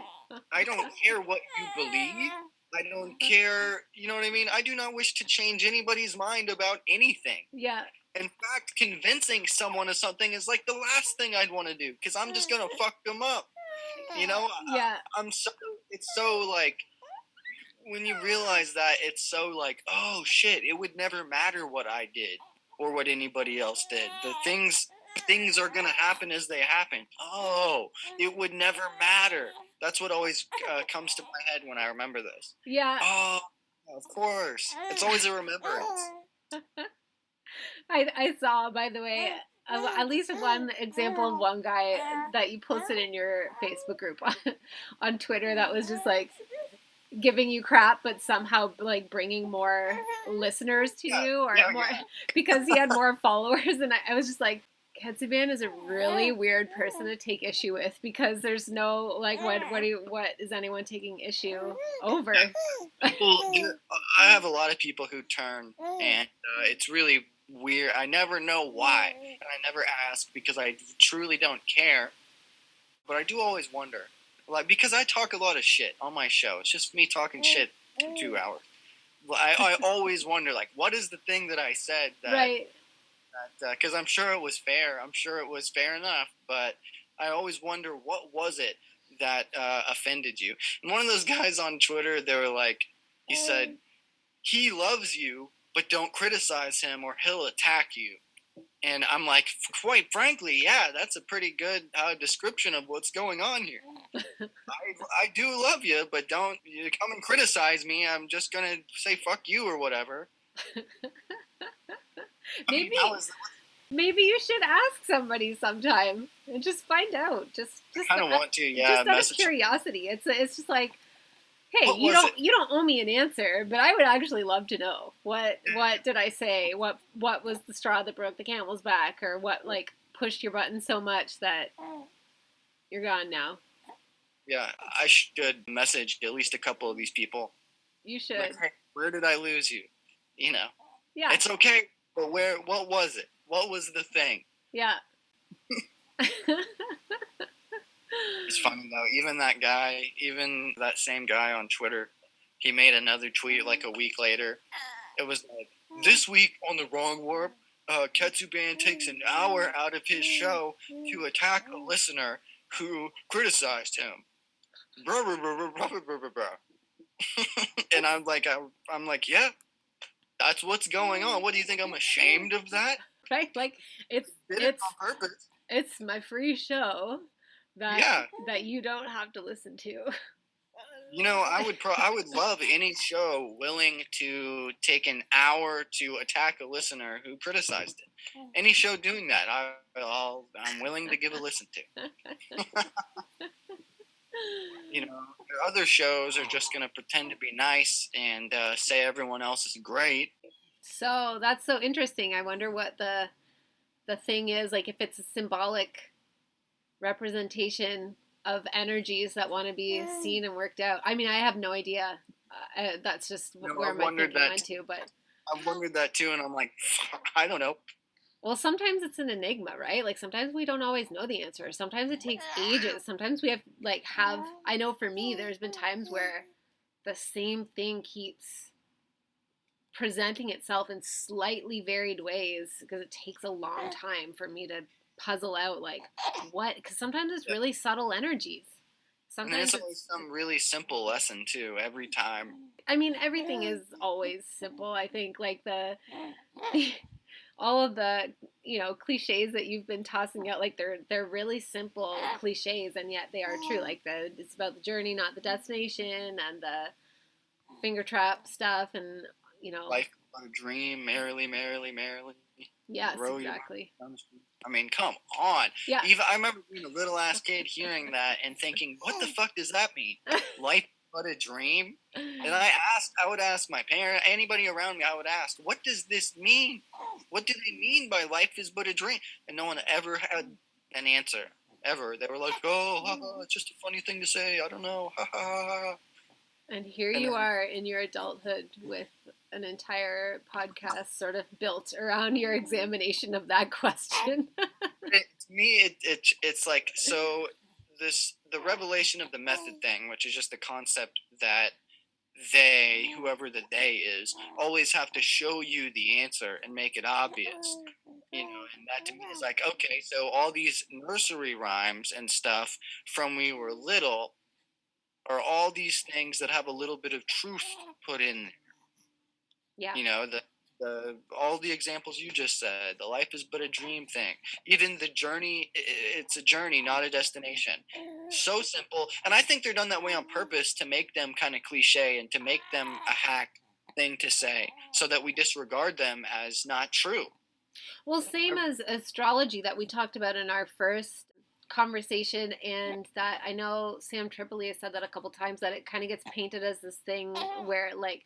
I don't care what you believe. I don't care, you know what I mean? I do not wish to change anybody's mind about anything. Yeah. In fact, convincing someone of something is like the last thing I'd want to do, because I'm just going to fuck them up. Yeah. It's so like, when you realize that, it's so like, oh shit, it would never matter what I did or what anybody else did. The things are gonna happen as they happen. Oh, it would never matter. That's what always comes to my head when I remember this. Yeah. Oh, of course. It's always a remembrance. I saw, by the way, at least one example of one guy that you posted in your Facebook group on Twitter that was just like giving you crap, but somehow like bringing more listeners to you, or more because he had more followers. And I was just like, Ketsuban is a really weird person to take issue with, because there's no like what is anyone taking issue over? I have a lot of people who turn, and it's really weird. I never know why, and I never ask because I truly don't care. But I do always wonder. Like, because I talk a lot of shit on my show. It's just me talking shit for 2 hours. I always wonder, like, what is the thing that I said that... Right. Because I'm sure it was fair. I'm sure it was fair enough. But I always wonder, what was it that offended you? And one of those guys on Twitter, they were like, he said, he loves you, but don't criticize him or he'll attack you. And I'm like, quite frankly, yeah, that's a pretty good description of what's going on here. I do love you, but don't you come and criticize me. I'm just going to say fuck you or whatever. Maybe you should ask somebody sometime and just find out. Just I kind of want to, yeah. Just out of curiosity. It's just like, Hey, What was it? you don't owe me an answer, but I would actually love to know what did I say? What was the straw that broke the camel's back, or what like pushed your button so much that you're gone now? Yeah, I should message at least a couple of these people. You should. Like, hey, where did I lose you? You know, Yeah. it's okay, but where? What was it? What was the thing? Yeah. It's funny though. Even that guy, even that same guy on Twitter, he made another tweet like a week later. It was like, this week on the Wrong Warp, Ketsuban takes an hour out of his show to attack a listener who criticized him. And I'm like, yeah, that's what's going on. What do you think? I'm ashamed of that? Right? Like it's Did it on purpose. It's my free show that you don't have to listen to. You know, I would love any show willing to take an hour to attack a listener who criticized it. Any show doing that, I'm willing to give a listen to. You know, other shows are just going to pretend to be nice and say everyone else is great. So that's so interesting. I wonder what the thing is, like if it's a symbolic representation of energies that want to be seen and worked out. I mean, I have no idea. That's just where my thinking went to. But I've wondered that too, and I'm like, I don't know. Well, sometimes it's an enigma, right? Like sometimes we don't always know the answer. Sometimes it takes ages. Sometimes we have I know for me, there's been times where the same thing keeps presenting itself in slightly varied ways because it takes a long time for me to puzzle out like what, because sometimes it's really subtle energies. Sometimes and it's some really simple lesson too every time. I mean, everything is always simple. I think like the all of the cliches that you've been tossing out, like they're really simple cliches, and yet they are true. Like it's about the journey, not the destination, and the finger trap stuff, and life but a dream, merrily, merrily, merrily. Yes, exactly. I mean, come on. Yeah. Even I remember being a little ass kid hearing that and thinking, what the fuck does that mean? Life but a dream? And I would ask my parent, anybody around me, I would ask, what does this mean? What do they mean by life is but a dream? And no one ever had an answer, ever. They were like, oh, it's just a funny thing to say. I don't know. Ha, ha, ha. And here you are in your adulthood with an entire podcast sort of built around your examination of that question. To me, it's like, so the revelation of the method thing, which is just the concept that they, whoever the they is, always have to show you the answer and make it obvious. And that to me is like, okay, so all these nursery rhymes and stuff from we were little are all these things that have a little bit of truth put in there. Yeah. All the examples you just said, the life is but a dream thing. Even the journey, it's a journey, not a destination. So simple. And I think they're done that way on purpose to make them kind of cliche and to make them a hack thing to say so that we disregard them as not true. Well, same as astrology that we talked about in our first conversation, and that I know Sam Tripoli has said that a couple times, that it kind of gets painted as this thing where like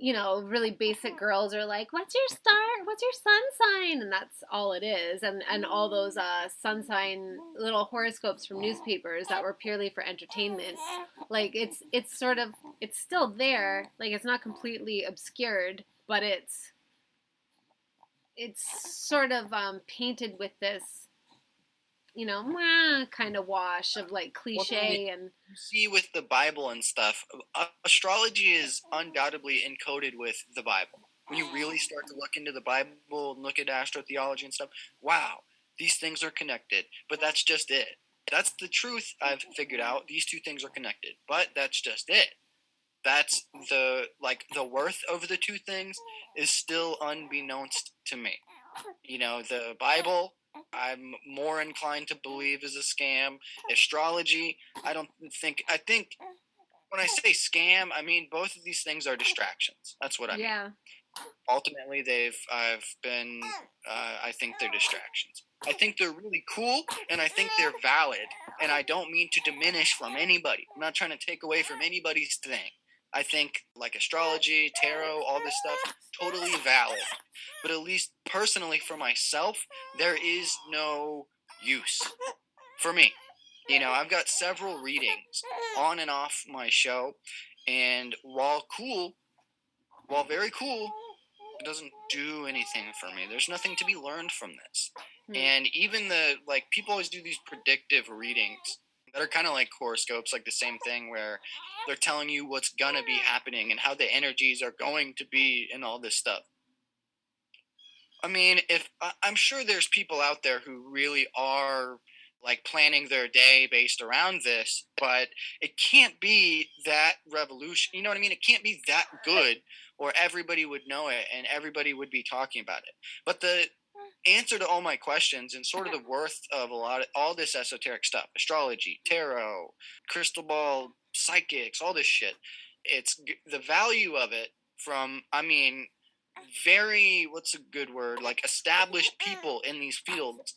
really basic girls are like, what's your star, what's your sun sign, and that's all it is, and all those sun sign little horoscopes from newspapers that were purely for entertainment. Like it's sort of, it's still there, like it's not completely obscured, but it's sort of painted with this kind of wash of like cliche. And you see with the Bible and stuff, astrology is undoubtedly encoded with the Bible. When you really start to look into the Bible and look at astrotheology and stuff, wow, these things are connected. But that's just it. That's the truth I've figured out. These two things are connected, but that's just it. That's the worth of the two things is still unbeknownst to me. The Bible, I'm more inclined to believe is a scam. Astrology, I think when I say scam, I mean both of these things are distractions. That's what I mean. Ultimately, I think they're distractions. I think they're really cool, and I think they're valid, and I don't mean to diminish from anybody. I'm not trying to take away from anybody's thing. I think like astrology, tarot, all this stuff, totally valid. But at least personally for myself, there is no use for me. You know, I've got several readings on and off my show, and while very cool, it doesn't do anything for me. There's nothing to be learned from this. And even people always do these predictive readings that are kind of like horoscopes, like the same thing where they're telling you what's gonna be happening and how the energies are going to be and all this stuff. I mean, if I'm sure there's people out there who really are like planning their day based around this, but it can't be that revolution. You know what I mean? It can't be that good, or everybody would know it and everybody would be talking about it. But the answer to all my questions and sort of the worth of all this esoteric stuff, astrology, tarot, crystal ball, psychics, all this shit, the value of it from, I mean, very, what's a good word, like established people in these fields.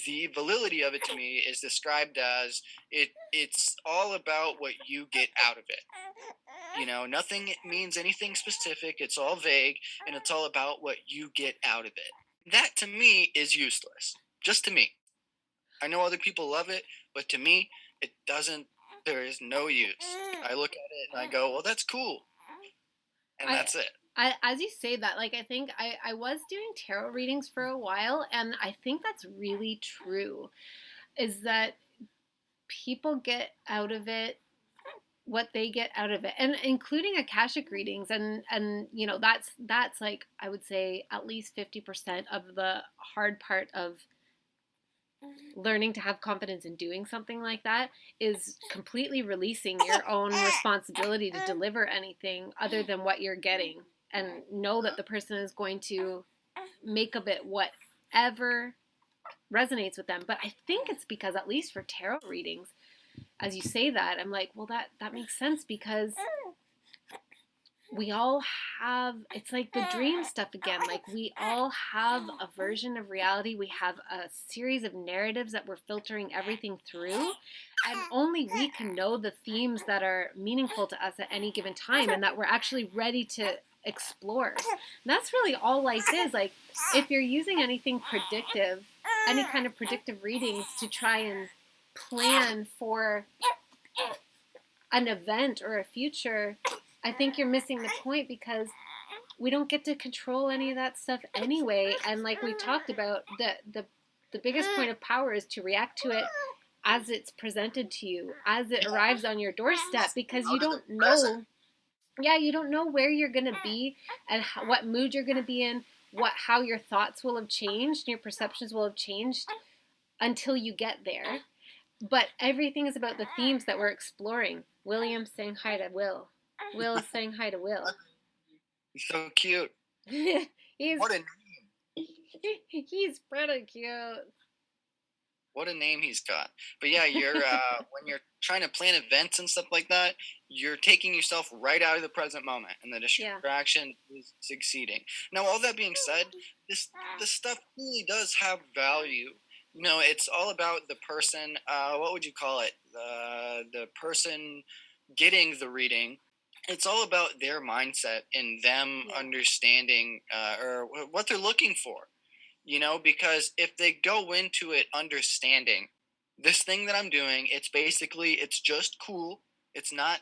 The validity of it to me is described as it's all about what you get out of it. You know, nothing means anything specific, it's all vague, and it's all about what you get out of it. That to me is useless, just to me. I know other people love it, but to me it doesn't. There is no use. I look at it and I go, well, that's cool, and that's it. As you say that, like, I think I was doing tarot readings for a while, and I think that's really true, is that people get out of it what they get out of it, and including Akashic readings, and you know, that's like, I would say at least 50% of the hard part of learning to have confidence in doing something like that, is completely releasing your own responsibility to deliver anything other than what you're getting, and know that the person is going to make of it whatever resonates with them. But I think it's because, at least for tarot readings, as you say that, I'm like, well, that makes sense, because we all have, it's like the dream stuff again, like we all have a version of reality. We have a series of narratives that we're filtering everything through, and only we can know the themes that are meaningful to us at any given time, and that we're actually ready to explore. And that's really all life is. Like, if you're using anything predictive, any kind of predictive readings to try and plan for an event or a future, I think you're missing the point, because we don't get to control any of that stuff anyway. And like we talked about, the biggest point of power is to react to it as it's presented to you, as it arrives on your doorstep, because you don't know. Yeah, you don't know where you're going to be, and what mood you're going to be in, how your thoughts will have changed, your perceptions will have changed until you get there. But everything is about the themes that we're exploring. William's saying hi to Will. Will is saying hi to Will. He's so cute. What a name. He's pretty cute. What a name he's got. But yeah, you're when you're trying to plan events and stuff like that, you're taking yourself right out of the present moment, and the distraction is succeeding. Now, all that being said, this stuff really does have value. You know, it's all about the person. What would you call it? The person getting the reading. It's all about their mindset and them understanding or what they're looking for. You know, because if they go into it understanding this thing that I'm doing, it's just cool. It's not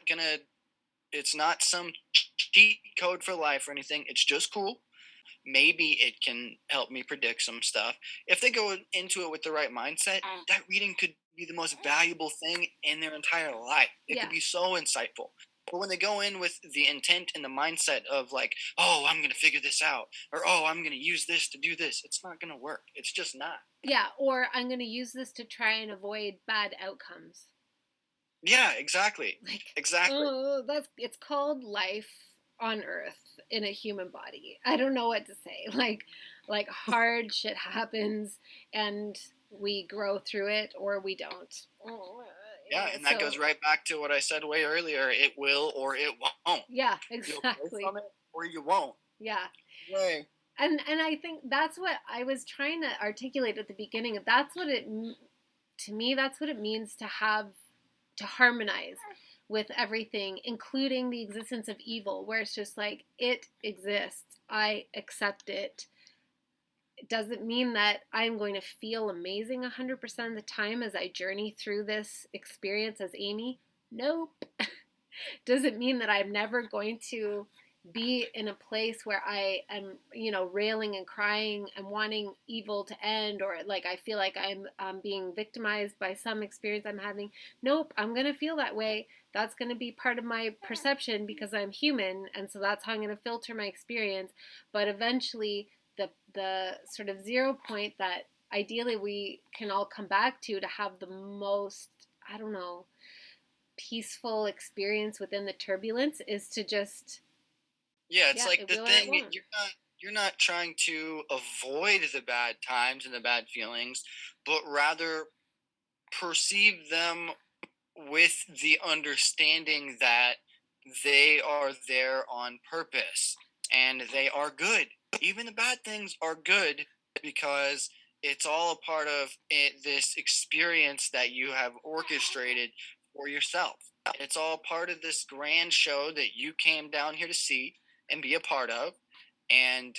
some cheat code for life or anything. It's just cool. Maybe it can help me predict some stuff. If they go into it with the right mindset, that reading could be the most valuable thing in their entire life. It could be so insightful. But when they go in with the intent and the mindset of like, oh, I'm going to figure this out, or oh, I'm going to use this to do this, it's not going to work. It's just not. Yeah, or I'm going to use this to try and avoid bad outcomes. Yeah, exactly. Exactly. Oh, it's called life on Earth in a human body. I don't know what to say. Like hard shit happens, and we grow through it, or we don't. Yeah, and that goes right back to what I said way earlier. It will or it won't. Yeah, exactly. You'll grow from it or you won't. Yeah. Right. And I think that's what I was trying to articulate at the beginning. That's what it, to me, that's what it means to have, to harmonize with everything, including the existence of evil, where it's just like, it exists, I accept it. It doesn't mean that I'm going to feel amazing 100% of the time as I journey through this experience as Amy. Nope. Doesn't mean that I'm never going to be in a place where I am, railing and crying and wanting evil to end, or like I feel like I'm being victimized by some experience I'm having. Nope, I'm going to feel that way. That's going to be part of my perception because I'm human, and so that's how I'm going to filter my experience. But eventually, the sort of zero point that ideally we can all come back to have the most, I don't know, peaceful experience within the turbulence is to just, Yeah, it's yeah, like it the will or it thing, won't. you're not trying to avoid the bad times and the bad feelings, but rather perceive them with the understanding that they are there on purpose and they are good. Even the bad things are good because it's all a part of this experience that you have orchestrated for yourself. It's all part of this grand show that you came down here to see and be a part of, and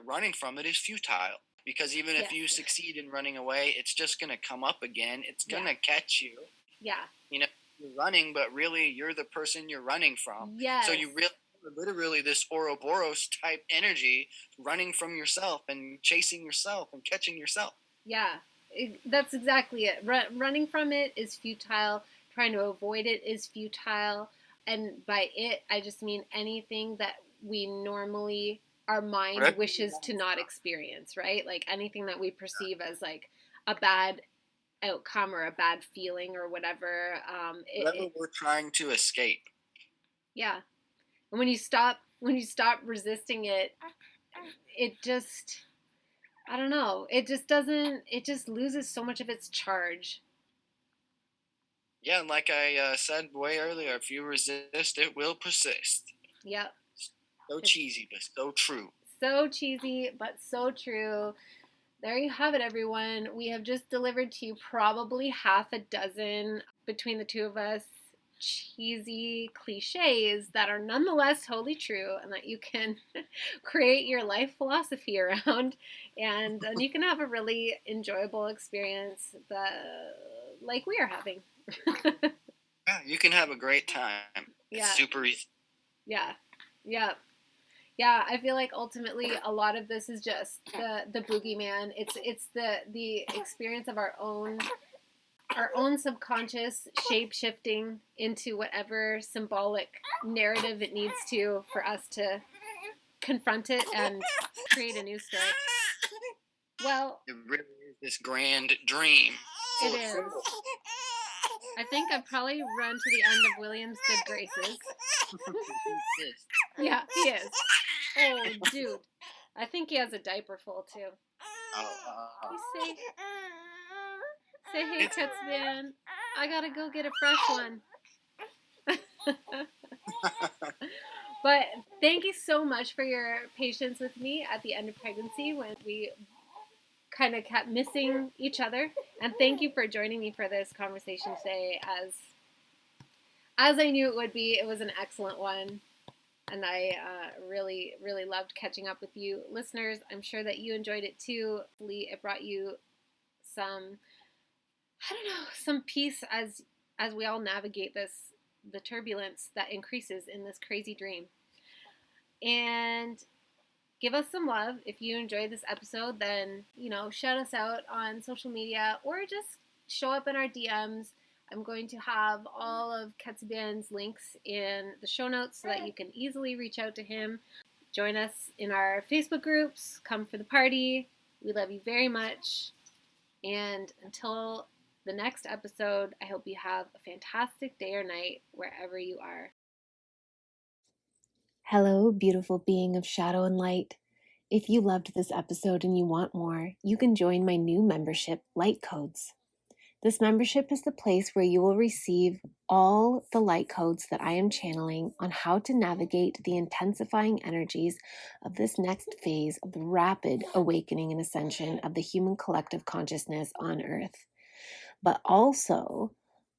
running from it is futile because even if Yes. you succeed in running away, it's just going to come up again. It's going to catch you. Yeah. You're running, but really you're the person you're running from. Yes. So you really literally this Ouroboros type energy running from yourself and chasing yourself and catching yourself. Yeah, that's exactly it. Running from it is futile. Trying to avoid it is futile. And by it, I just mean anything that we normally, our mind wishes to not experience, right? Like anything that we perceive as like a bad outcome or a bad feeling or whatever. Whatever we're trying to escape. Yeah. And when you stop resisting it, it just, I don't know, it just loses so much of its charge. Yeah, and like I said way earlier, if you resist, it will persist. Yep. So cheesy, but so true. So cheesy, but so true. There you have it, everyone. We have just delivered to you probably half a dozen, between the two of us, cheesy cliches that are nonetheless totally true and that you can create your life philosophy around, and you can have a really enjoyable experience like we are having. Yeah, you can have a great time. It's super easy. Yeah. I feel like ultimately a lot of this is just the boogeyman. It's the experience of our own subconscious shape shifting into whatever symbolic narrative it needs to for us to confront it and create a new story. Well, it really is this grand dream. It is. I think I've probably run to the end of William's good graces. Yeah, he is. Oh, dude. I think he has a diaper full, too. Say hey, Ketsuban. I gotta go get a fresh one. But thank you so much for your patience with me at the end of pregnancy when we kind of kept missing each other. And thank you for joining me for this conversation today. As I knew it would be, it was an excellent one. And I really, really loved catching up with you listeners. I'm sure that you enjoyed it too. Hopefully it brought you some, some peace as we all navigate the turbulence that increases in this crazy dream. And give us some love. If you enjoyed this episode, then, shout us out on social media or just show up in our DMs. I'm going to have all of Ketsuban's links in the show notes so that you can easily reach out to him. Join us in our Facebook groups. Come for the party. We love you very much. And until the next episode, I hope you have a fantastic day or night wherever you are. Hello, beautiful being of shadow and light. If you loved this episode and you want more, you can join my new membership, Light Codes. This membership is the place where you will receive all the light codes that I am channeling on how to navigate the intensifying energies of this next phase of the rapid awakening and ascension of the human collective consciousness on Earth, but also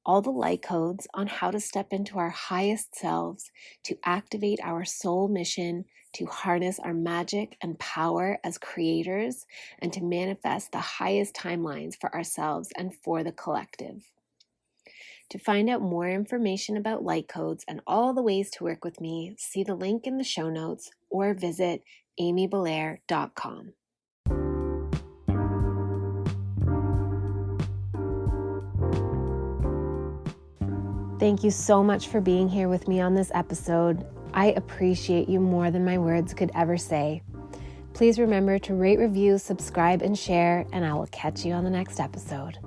all the light codes on how to step into our highest selves, to activate our soul mission, to harness our magic and power as creators, and to manifest the highest timelines for ourselves and for the collective. To find out more information about light codes and all the ways to work with me, see the link in the show notes or visit amybelair.com. Thank you so much for being here with me on this episode. I appreciate you more than my words could ever say. Please remember to rate, review, subscribe, and share, and I will catch you on the next episode.